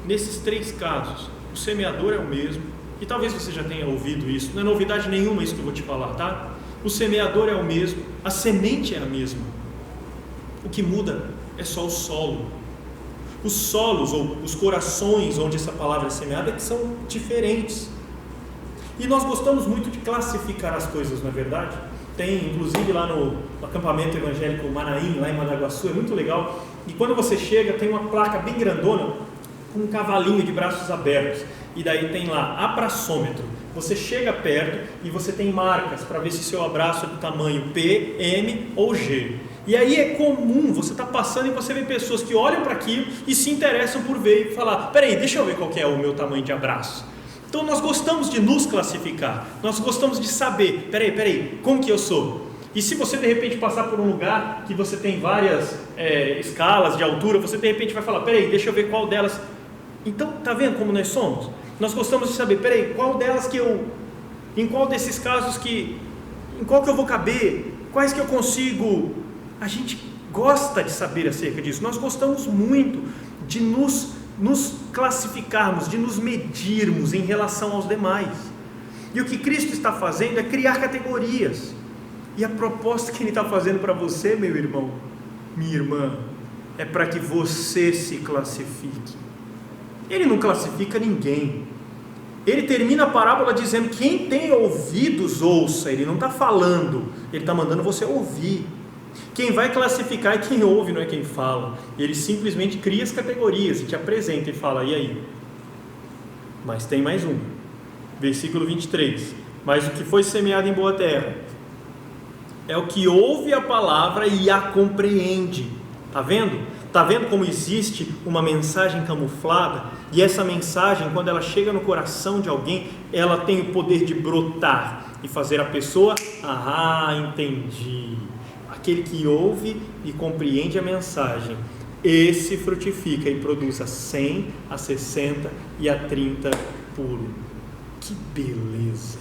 nesses 3 casos, o semeador é o mesmo, e talvez você já tenha ouvido isso, não é novidade nenhuma isso que eu vou te falar, tá? O semeador é o mesmo, a semente é a mesma, o que muda é só o solo. Os solos, ou os corações onde essa palavra é semeada, que são diferentes, e nós gostamos muito de classificar as coisas, não é verdade? Tem, inclusive, lá no acampamento evangélico Manaim, lá em Mandaguaçu, é muito legal. E quando você chega, tem uma placa bem grandona, com um cavalinho de braços abertos. E daí tem lá, abraçômetro. Você chega perto e você tem marcas para ver se seu abraço é do tamanho P, M ou G. E aí é comum, você está passando e você vê pessoas que olham para aquilo e se interessam por ver e falar, peraí, deixa eu ver qual que é o meu tamanho de abraço. Então nós gostamos de nos classificar, nós gostamos de saber, peraí, como que eu sou? E se você de repente passar por um lugar que você tem várias escalas de altura, você de repente vai falar, peraí, deixa eu ver qual delas. Então, tá vendo como nós somos? Nós gostamos de saber, peraí, qual delas em qual desses casos em qual que eu vou caber, quais que eu consigo. A gente gosta de saber acerca disso, nós gostamos muito de nos classificarmos, de nos medirmos em relação aos demais. E o que Cristo está fazendo é criar categorias. E a proposta que Ele está fazendo para você, meu irmão, minha irmã, é para que você se classifique. Ele não classifica ninguém. Ele termina a parábola dizendo, quem tem ouvidos ouça. Ele não está falando, Ele está mandando você ouvir. Quem vai classificar é quem ouve, não é quem fala. Ele simplesmente cria as categorias e te apresenta e fala, e aí? Mas tem mais um, versículo 23, mas o que foi semeado em boa terra é o que ouve a palavra e a compreende. Está vendo? Está vendo como existe uma mensagem camuflada? E essa mensagem, quando ela chega no coração de alguém, ela tem o poder de brotar e fazer a pessoa, entendi. Aquele que ouve e compreende a mensagem, esse frutifica e produz a 100, a 60 e a 30 puro. Que beleza!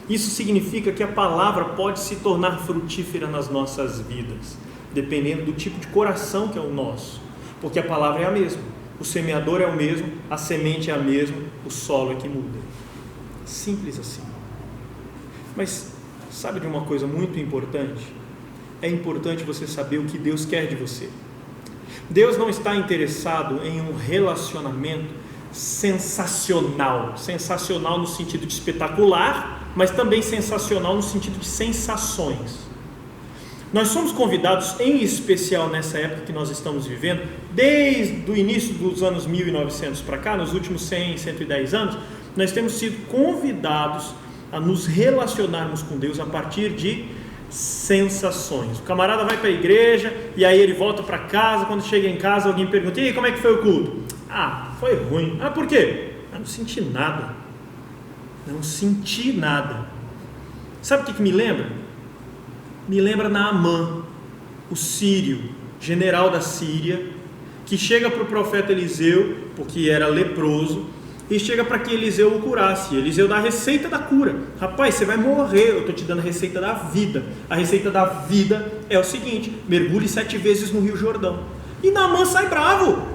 Isso significa que a palavra pode se tornar frutífera nas nossas vidas, dependendo do tipo de coração que é o nosso, porque a palavra é a mesma, o semeador é o mesmo, a semente é a mesma, o solo é que muda. Simples assim. Mas sabe de uma coisa muito importante? É importante você saber o que Deus quer de você. Deus não está interessado em um relacionamento sensacional no sentido de espetacular, mas também sensacional no sentido de sensações. Nós somos convidados, em especial nessa época que nós estamos vivendo, desde o início dos anos 1900 para cá, nos últimos 100, 110 anos, nós temos sido convidados a nos relacionarmos com Deus a partir de sensações. O camarada vai para a igreja e aí ele volta para casa. Quando chega em casa, alguém pergunta, e aí, como é que foi o culto? Foi ruim. Por quê? Não senti nada. Sabe o que me lembra? Me lembra Naamã, o sírio, general da Síria, que chega para o profeta Eliseu, porque era leproso, e chega para que Eliseu o curasse. Eliseu dá a receita da cura. Rapaz, você vai morrer, eu estou te dando a receita da vida. A receita da vida é o seguinte, mergulhe 7 vezes no Rio Jordão. E Naamã sai bravo,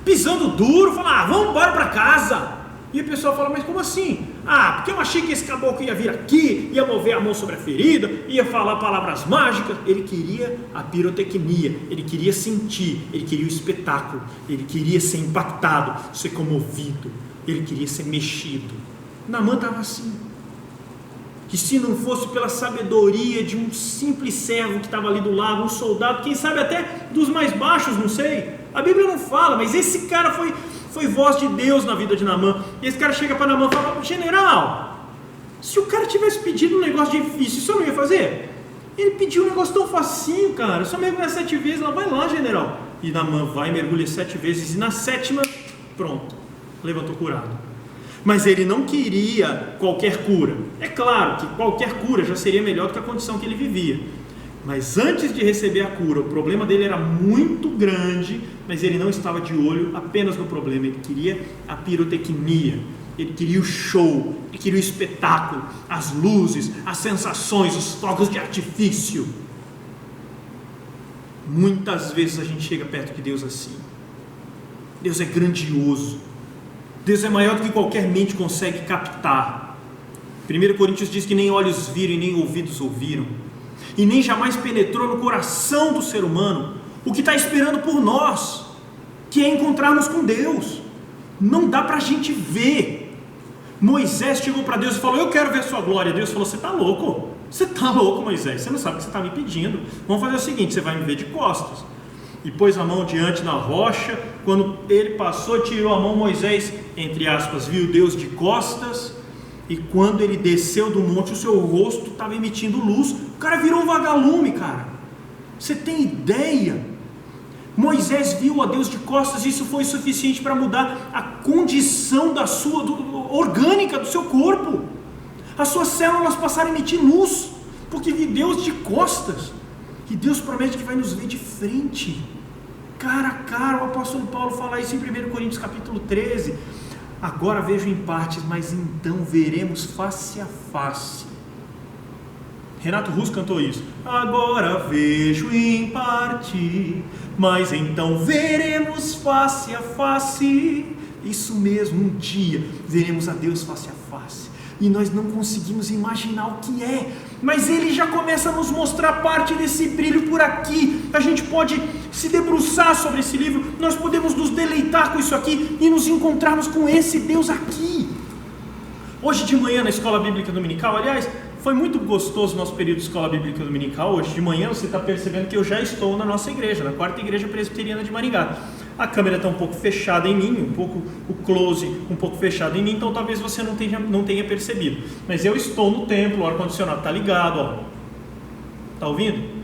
pisando duro, fala, vamos embora para casa. E o pessoal fala, mas como assim? Porque eu achei que esse caboclo ia vir aqui, ia mover a mão sobre a ferida, ia falar palavras mágicas. Ele queria a pirotecnia, ele queria sentir, ele queria o espetáculo, ele queria ser impactado, ser comovido, ele queria ser mexido. Naamã estava assim. Que se não fosse pela sabedoria de um simples servo que estava ali do lado, um soldado, quem sabe até dos mais baixos, não sei, a Bíblia não fala, mas esse cara foi voz de Deus na vida de Naamã. E esse cara chega para Naamã e fala, general, Se o cara tivesse pedido um negócio difícil, isso eu não ia fazer? Ele pediu um negócio tão facinho, cara. Só mergulhar 7 vezes, lá vai lá, general. E na mão vai, mergulha 7 vezes, e na 7ª, pronto, levantou curado. Mas ele não queria qualquer cura. É claro que qualquer cura já seria melhor do que a condição que ele vivia. Mas antes de receber a cura, o problema dele era muito grande, mas ele não estava de olho apenas no problema. Ele queria a pirotecnia, ele queria o show, ele queria o espetáculo, as luzes, as sensações, os fogos de artifício. Muitas vezes a gente chega perto de Deus assim. Deus é grandioso. Deus é maior do que qualquer mente consegue captar. 1 Coríntios diz que nem olhos viram e nem ouvidos ouviram, e nem jamais penetrou no coração do ser humano o que está esperando por nós, que é encontrarmos com Deus. Não dá para a gente ver. Moisés chegou para Deus e falou: eu quero ver a sua glória. Deus falou: você está louco? Você está louco, Moisés? Você não sabe o que você está me pedindo. Vamos fazer o seguinte: você vai me ver de costas. E pôs a mão diante da rocha. Quando ele passou, tirou a mão, Moisés, entre aspas, viu Deus de costas. E quando ele desceu do monte, o seu rosto estava emitindo luz. O cara virou um vagalume, cara. Você tem ideia? Moisés viu a Deus de costas, e isso foi suficiente para mudar a condição orgânica do seu corpo. As suas células passaram a emitir luz, porque viu Deus de costas. E Deus promete que vai nos ver de frente, cara a cara. O apóstolo Paulo fala isso em 1 Coríntios capítulo 13. Agora vejo em partes, mas então veremos face a face. Renato Russo cantou isso. Agora vejo em parte, mas então veremos face a face. Isso mesmo, um dia veremos a Deus face a face. E nós não conseguimos imaginar o que é, mas Ele já começa a nos mostrar parte desse brilho por aqui. A gente pode se debruçar sobre esse livro, nós podemos nos deleitar com isso aqui e nos encontrarmos com esse Deus aqui. Hoje de manhã na Escola Bíblica Dominical, aliás, foi muito gostoso o nosso período de Escola Bíblica Dominical. Hoje de manhã você está percebendo que eu já estou na nossa igreja, na 4ª Igreja Presbiteriana de Maringá. A câmera está um pouco fechada em mim, um pouco o close um pouco fechado em mim, então talvez você não tenha percebido. Mas eu estou no templo, o ar-condicionado está ligado, ó. Está ouvindo?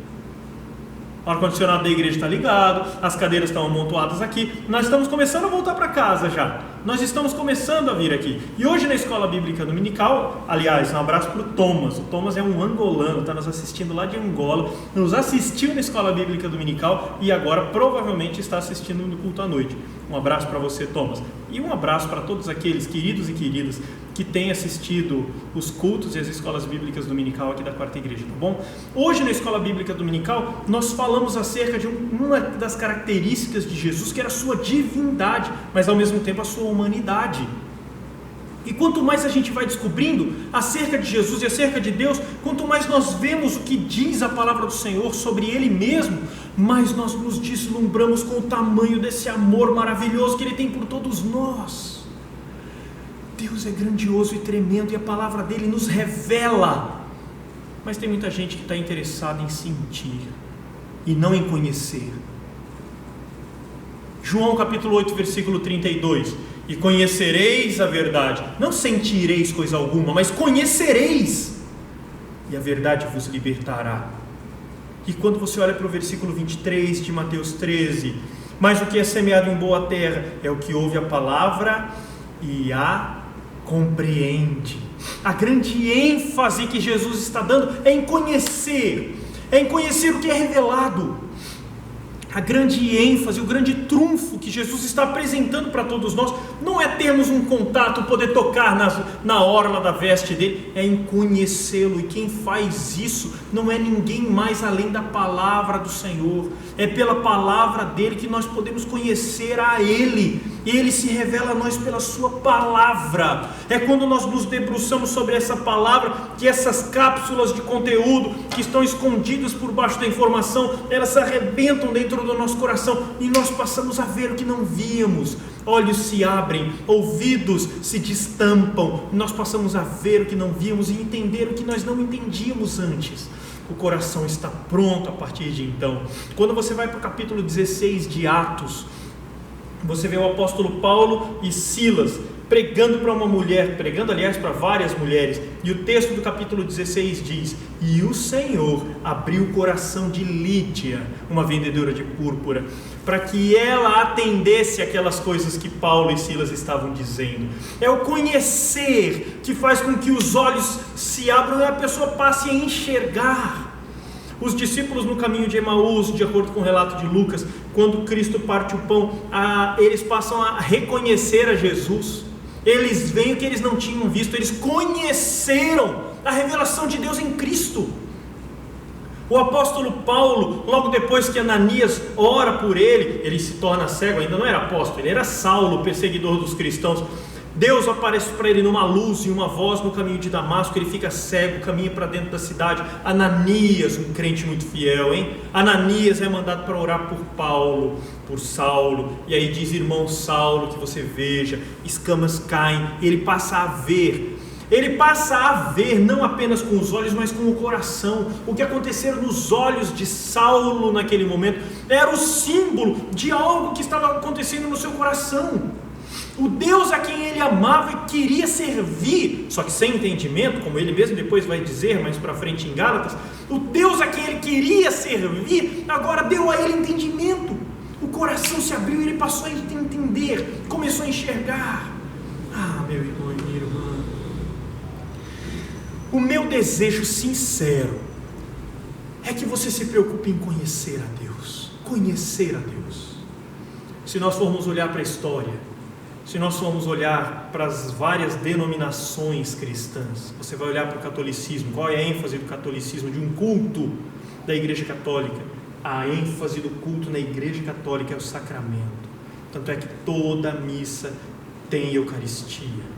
O ar-condicionado da igreja está ligado, as cadeiras estão amontoadas aqui. Nós estamos começando a voltar para casa já. Nós estamos começando a vir aqui. E hoje na Escola Bíblica Dominical, aliás, um abraço para o Thomas. O Thomas é um angolano, está nos assistindo lá de Angola, nos assistiu na Escola Bíblica Dominical e agora provavelmente está assistindo no culto à noite. Um abraço para você, Thomas. E um abraço para todos aqueles queridos e queridas que têm assistido os cultos e as escolas bíblicas dominical aqui da 4ª Igreja, tá bom? Hoje na Escola Bíblica Dominical nós falamos acerca de uma das características de Jesus, que era a sua divindade, mas ao mesmo tempo a sua humanidade. E quanto mais a gente vai descobrindo acerca de Jesus e acerca de Deus, quanto mais nós vemos o que diz a palavra do Senhor sobre Ele mesmo, mais nós nos deslumbramos com o tamanho desse amor maravilhoso que Ele tem por todos nós. Deus é grandioso e tremendo, e a palavra dele nos revela. Mas tem muita gente que está interessada em sentir e não em conhecer. João capítulo 8, versículo 32. E conhecereis a verdade. Não sentireis coisa alguma, mas conhecereis, e a verdade vos libertará. E quando você olha para o versículo 23 de Mateus 13, mas o que é semeado em boa terra é o que ouve a palavra e a compreende. A grande ênfase que Jesus está dando é em conhecer o que é revelado. A grande ênfase, o grande trunfo que Jesus está apresentando para todos nós, não é termos um contato, poder tocar na orla da veste dele, é em conhecê-lo. E quem faz isso não é ninguém mais além da palavra do Senhor. É pela palavra dele que nós podemos conhecer a Ele. Ele se revela a nós pela sua palavra. É quando nós nos debruçamos sobre essa palavra que essas cápsulas de conteúdo que estão escondidas por baixo da informação, elas se arrebentam dentro do nosso coração e nós passamos a ver o que não víamos. Olhos se abrem, ouvidos se destampam, nós passamos a ver o que não víamos e entender o que nós não entendíamos antes. O coração está pronto a partir de então. Quando você vai para o capítulo 16 de Atos, você vê o apóstolo Paulo e Silas pregando para uma mulher, pregando aliás para várias mulheres, e o texto do capítulo 16 diz: e o Senhor abriu o coração de Lídia, uma vendedora de púrpura, para que ela atendesse aquelas coisas que Paulo e Silas estavam dizendo. É o conhecer que faz com que os olhos se abram e a pessoa passe a enxergar. Os discípulos no caminho de Emaús, de acordo com o relato de Lucas, quando Cristo parte o pão, eles passam a reconhecer a Jesus. Eles veem o que eles não tinham visto, eles conheceram a revelação de Deus em Cristo. O apóstolo Paulo, logo depois que Ananias ora por ele se torna cego, ainda não era apóstolo, ele era Saulo, perseguidor dos cristãos. Deus aparece para ele numa luz e uma voz no caminho de Damasco, ele fica cego, caminha para dentro da cidade. Ananias, um crente muito fiel, Ananias é mandado para orar por Paulo, por Saulo, e aí diz: irmão Saulo, que você veja, escamas caem, ele passa a ver. Ele passa a ver não apenas com os olhos, mas com o coração. O que aconteceu nos olhos de Saulo naquele momento era o símbolo de algo que estava acontecendo no seu coração. O Deus a quem ele amava e queria servir, só que sem entendimento, como ele mesmo depois vai dizer mais para frente em Gálatas, o Deus a quem ele queria servir, agora deu a ele entendimento. O coração se abriu e ele passou a entender, começou a enxergar. Meu irmão e minha irmã, o meu desejo sincero é que você se preocupe em conhecer a Deus. Conhecer a Deus. Se nós formos olhar para a história, se nós formos olhar para as várias denominações cristãs, você vai olhar para o catolicismo. Qual é a ênfase do catolicismo, de um culto da Igreja Católica? A ênfase do culto na Igreja Católica é o sacramento. Tanto é que toda missa tem Eucaristia.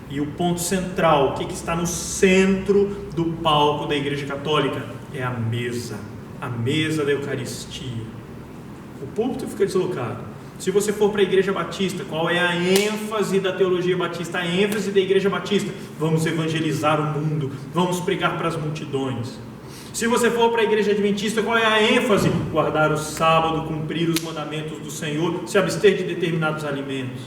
E o ponto central, o que está no centro do palco da Igreja Católica? É a mesa da Eucaristia. O púlpito fica deslocado. Se você for para a Igreja Batista, qual é a ênfase da teologia batista? A ênfase da Igreja Batista: vamos evangelizar o mundo, vamos pregar para as multidões. Se você for para a Igreja Adventista, qual é a ênfase? Guardar o sábado, cumprir os mandamentos do Senhor, se abster de determinados alimentos.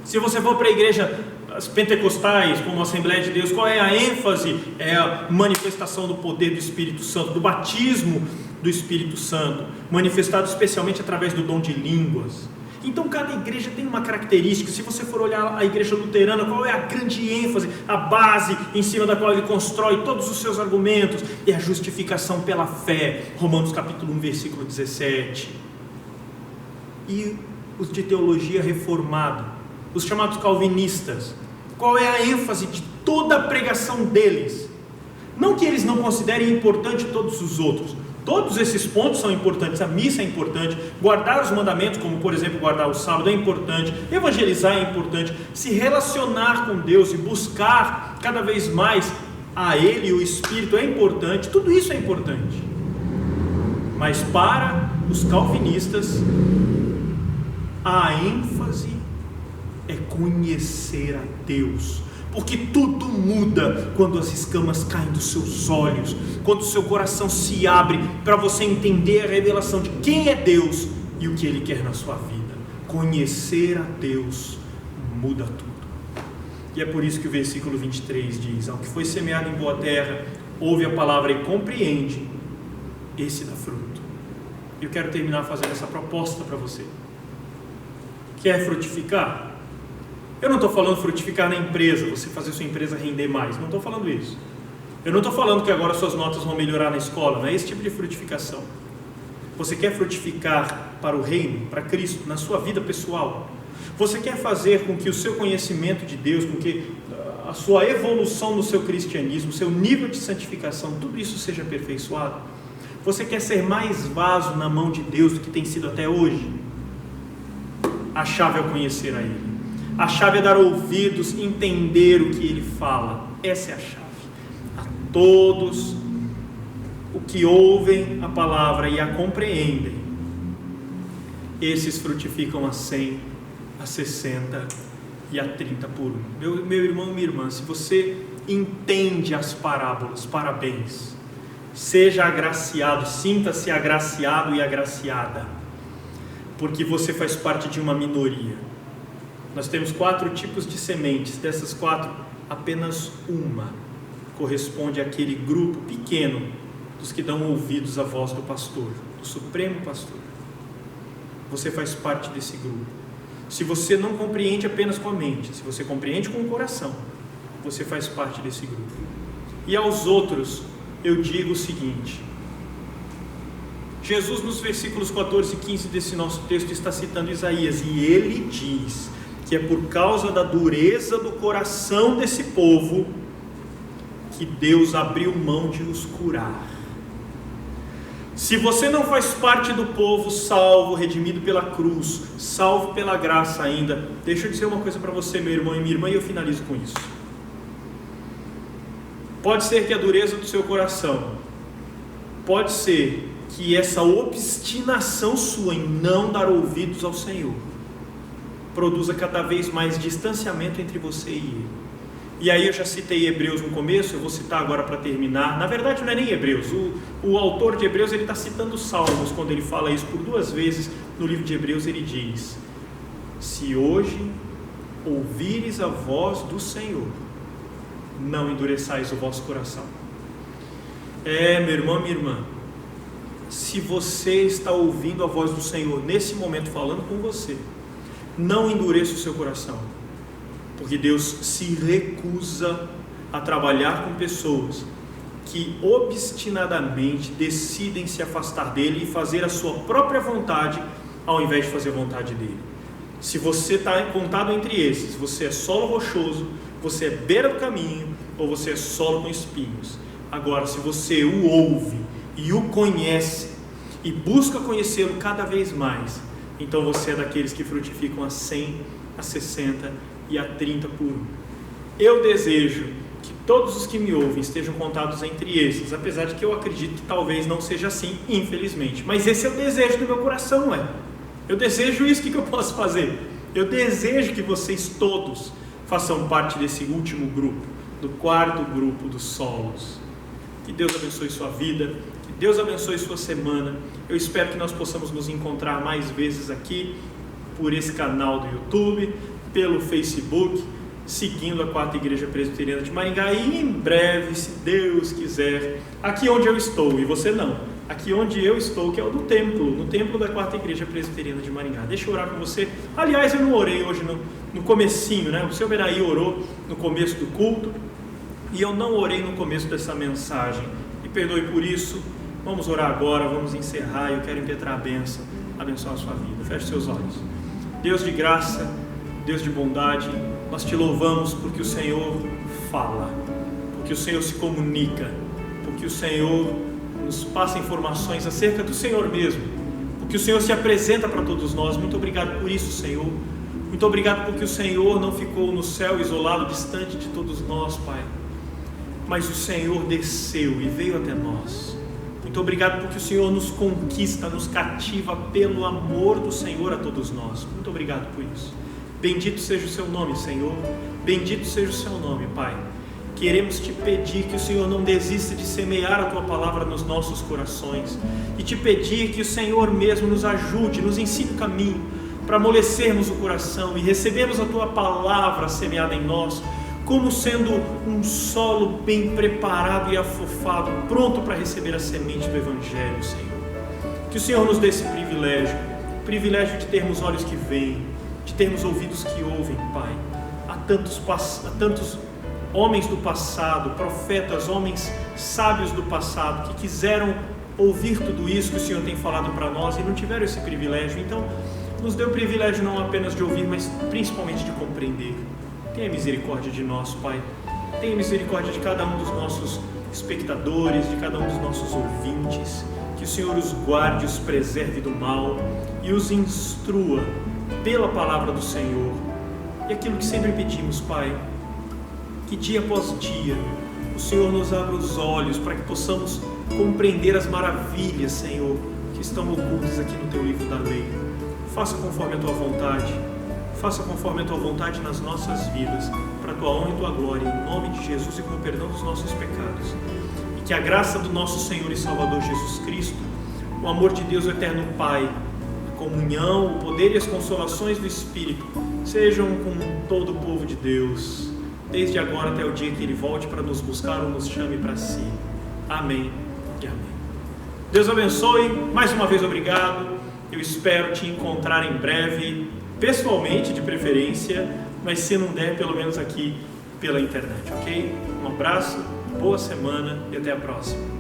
Se você for para a Igreja as pentecostais, como a Assembleia de Deus, qual é a ênfase? É a manifestação do poder do Espírito Santo, do batismo do Espírito Santo, manifestado especialmente através do dom de línguas. Então cada igreja tem uma característica. Se você for olhar a igreja luterana, qual é a grande ênfase, a base em cima da qual ele constrói todos os seus argumentos? É a justificação pela fé, Romanos capítulo 1, versículo 17. E os de teologia reformada, os chamados calvinistas, qual é a ênfase de toda a pregação deles? Não que eles não considerem importante todos os outros. Todos esses pontos são importantes, a missa é importante, guardar os mandamentos, como por exemplo guardar o sábado, é importante, evangelizar é importante, se relacionar com Deus e buscar cada vez mais a Ele e o Espírito é importante, tudo isso é importante. Mas para os calvinistas, a ênfase é conhecer a Deus. Porque tudo muda quando as escamas caem dos seus olhos, quando o seu coração se abre para você entender a revelação de quem é Deus e o que Ele quer na sua vida. Conhecer a Deus muda tudo. E é por isso que o versículo 23 diz: ao que foi semeado em boa terra, ouve a palavra e compreende, esse dá fruto. Eu quero terminar fazendo essa proposta para você. Quer frutificar? Eu não estou falando frutificar na empresa, você fazer sua empresa render mais, não estou falando isso. Eu não estou falando que agora suas notas vão melhorar na escola, não é esse tipo de frutificação. Você quer frutificar para o reino, para Cristo, na sua vida pessoal? Você quer fazer com que o seu conhecimento de Deus, com que a sua evolução no seu cristianismo, seu nível de santificação, tudo isso seja aperfeiçoado? Você quer ser mais vaso na mão de Deus do que tem sido até hoje? A chave é o conhecer a Ele. A chave é dar ouvidos, entender o que Ele fala. Essa é a chave. A todos o que ouvem a palavra e a compreendem, esses frutificam a 100, a 60 e a 30 por um. Meu irmão e minha irmã, se você entende as parábolas, parabéns. Seja agraciado, sinta-se agraciado e agraciada, porque você faz parte de uma minoria. Nós temos 4 tipos de sementes. Dessas 4, apenas uma corresponde àquele grupo pequeno dos que dão ouvidos à voz do pastor, do Supremo Pastor. Você faz parte desse grupo. Se você não compreende apenas com a mente, se você compreende com o coração, você faz parte desse grupo. E aos outros, eu digo o seguinte: Jesus, nos versículos 14 e 15 desse nosso texto, está citando Isaías, e ele diz que é por causa da dureza do coração desse povo que Deus abriu mão de os curar. Se você não faz parte do povo salvo, redimido pela cruz, salvo pela graça ainda, deixa eu dizer uma coisa para você, meu irmão e minha irmã, e eu finalizo com isso. Pode ser que a dureza do seu coração, pode ser que essa obstinação sua em não dar ouvidos ao Senhor produza cada vez mais distanciamento entre você e Ele. E aí eu já citei Hebreus no começo, eu vou citar agora para terminar. Na verdade não é nem Hebreus, o autor de Hebreus ele está citando Salmos quando ele fala isso por 2 vezes no livro de Hebreus. Ele diz: se hoje ouvires a voz do Senhor, não endureçais o vosso coração. Meu irmão, minha irmã, se você está ouvindo a voz do Senhor nesse momento falando com você, não endureça o seu coração, porque Deus se recusa a trabalhar com pessoas que obstinadamente decidem se afastar dele e fazer a sua própria vontade ao invés de fazer a vontade dele. Se você está contado entre esses, você é solo rochoso, você é beira do caminho, ou você é solo com espinhos. Agora, se você o ouve e o conhece e busca conhecê-lo cada vez mais, então você é daqueles que frutificam a 100, a 60 e a 30 por 1. Eu desejo que todos os que me ouvem estejam contados entre esses, apesar de que eu acredito que talvez não seja assim, infelizmente. Mas esse é o desejo do meu coração, Eu desejo isso. O que eu posso fazer? Eu desejo que vocês todos façam parte desse último grupo, do 4º grupo dos solos. Que Deus abençoe sua vida, que Deus abençoe sua semana. Eu espero que nós possamos nos encontrar mais vezes aqui, por esse canal do YouTube, pelo Facebook, seguindo a 4ª Igreja Presbiteriana de Maringá, e em breve, se Deus quiser, aqui onde eu estou, e você não, aqui onde eu estou, que é o do templo, no templo da 4ª Igreja Presbiteriana de Maringá. Deixa eu orar com você. Aliás, eu não orei hoje no comecinho, O seu Benaí orou no começo do culto, e eu não orei no começo dessa mensagem, me perdoe por isso. Vamos orar agora, vamos encerrar. Eu quero impetrar a bênção, abençoar a sua vida. Feche seus olhos. Deus de graça, Deus de bondade, nós te louvamos porque o Senhor fala, porque o Senhor se comunica, porque o Senhor nos passa informações acerca do Senhor mesmo, porque o Senhor se apresenta para todos nós. Muito obrigado por isso, Senhor. Muito obrigado porque o Senhor não ficou no céu isolado, distante de todos nós, Pai, mas o Senhor desceu e veio até nós. Muito obrigado porque o Senhor nos conquista, nos cativa pelo amor do Senhor a todos nós. Muito obrigado por isso. Bendito seja o seu nome, Senhor. Bendito seja o seu nome, Pai. Queremos te pedir que o Senhor não desista de semear a tua palavra nos nossos corações, e te pedir que o Senhor mesmo nos ajude, nos ensine o caminho para amolecermos o coração e recebermos a tua palavra semeada em nós, como sendo um solo bem preparado e afofado, pronto para receber a semente do Evangelho, Senhor. Que o Senhor nos dê esse privilégio de termos olhos que veem, de termos ouvidos que ouvem, Pai. Há tantos homens do passado, profetas, homens sábios do passado, que quiseram ouvir tudo isso que o Senhor tem falado para nós e não tiveram esse privilégio. Então, nos dê o privilégio não apenas de ouvir, mas principalmente de compreender. Tenha misericórdia de nós, Pai. Tenha misericórdia de cada um dos nossos espectadores, de cada um dos nossos ouvintes. Que o Senhor os guarde, os preserve do mal e os instrua pela palavra do Senhor. E aquilo que sempre pedimos, Pai, que dia após dia o Senhor nos abra os olhos para que possamos compreender as maravilhas, Senhor, que estão ocultas aqui no Teu livro da lei. Faça conforme a Tua vontade. Faça conforme a Tua vontade nas nossas vidas, para a Tua honra e Tua glória, em nome de Jesus e com o perdão dos nossos pecados. E que a graça do nosso Senhor e Salvador Jesus Cristo, o amor de Deus, o eterno Pai, a comunhão, o poder e as consolações do Espírito sejam com todo o povo de Deus, desde agora até o dia que Ele volte para nos buscar ou nos chame para si. Amém e amém. Deus abençoe, mais uma vez obrigado. Eu espero te encontrar em breve, pessoalmente de preferência, mas se não der, pelo menos aqui pela internet, ok? Um abraço, boa semana e até a próxima.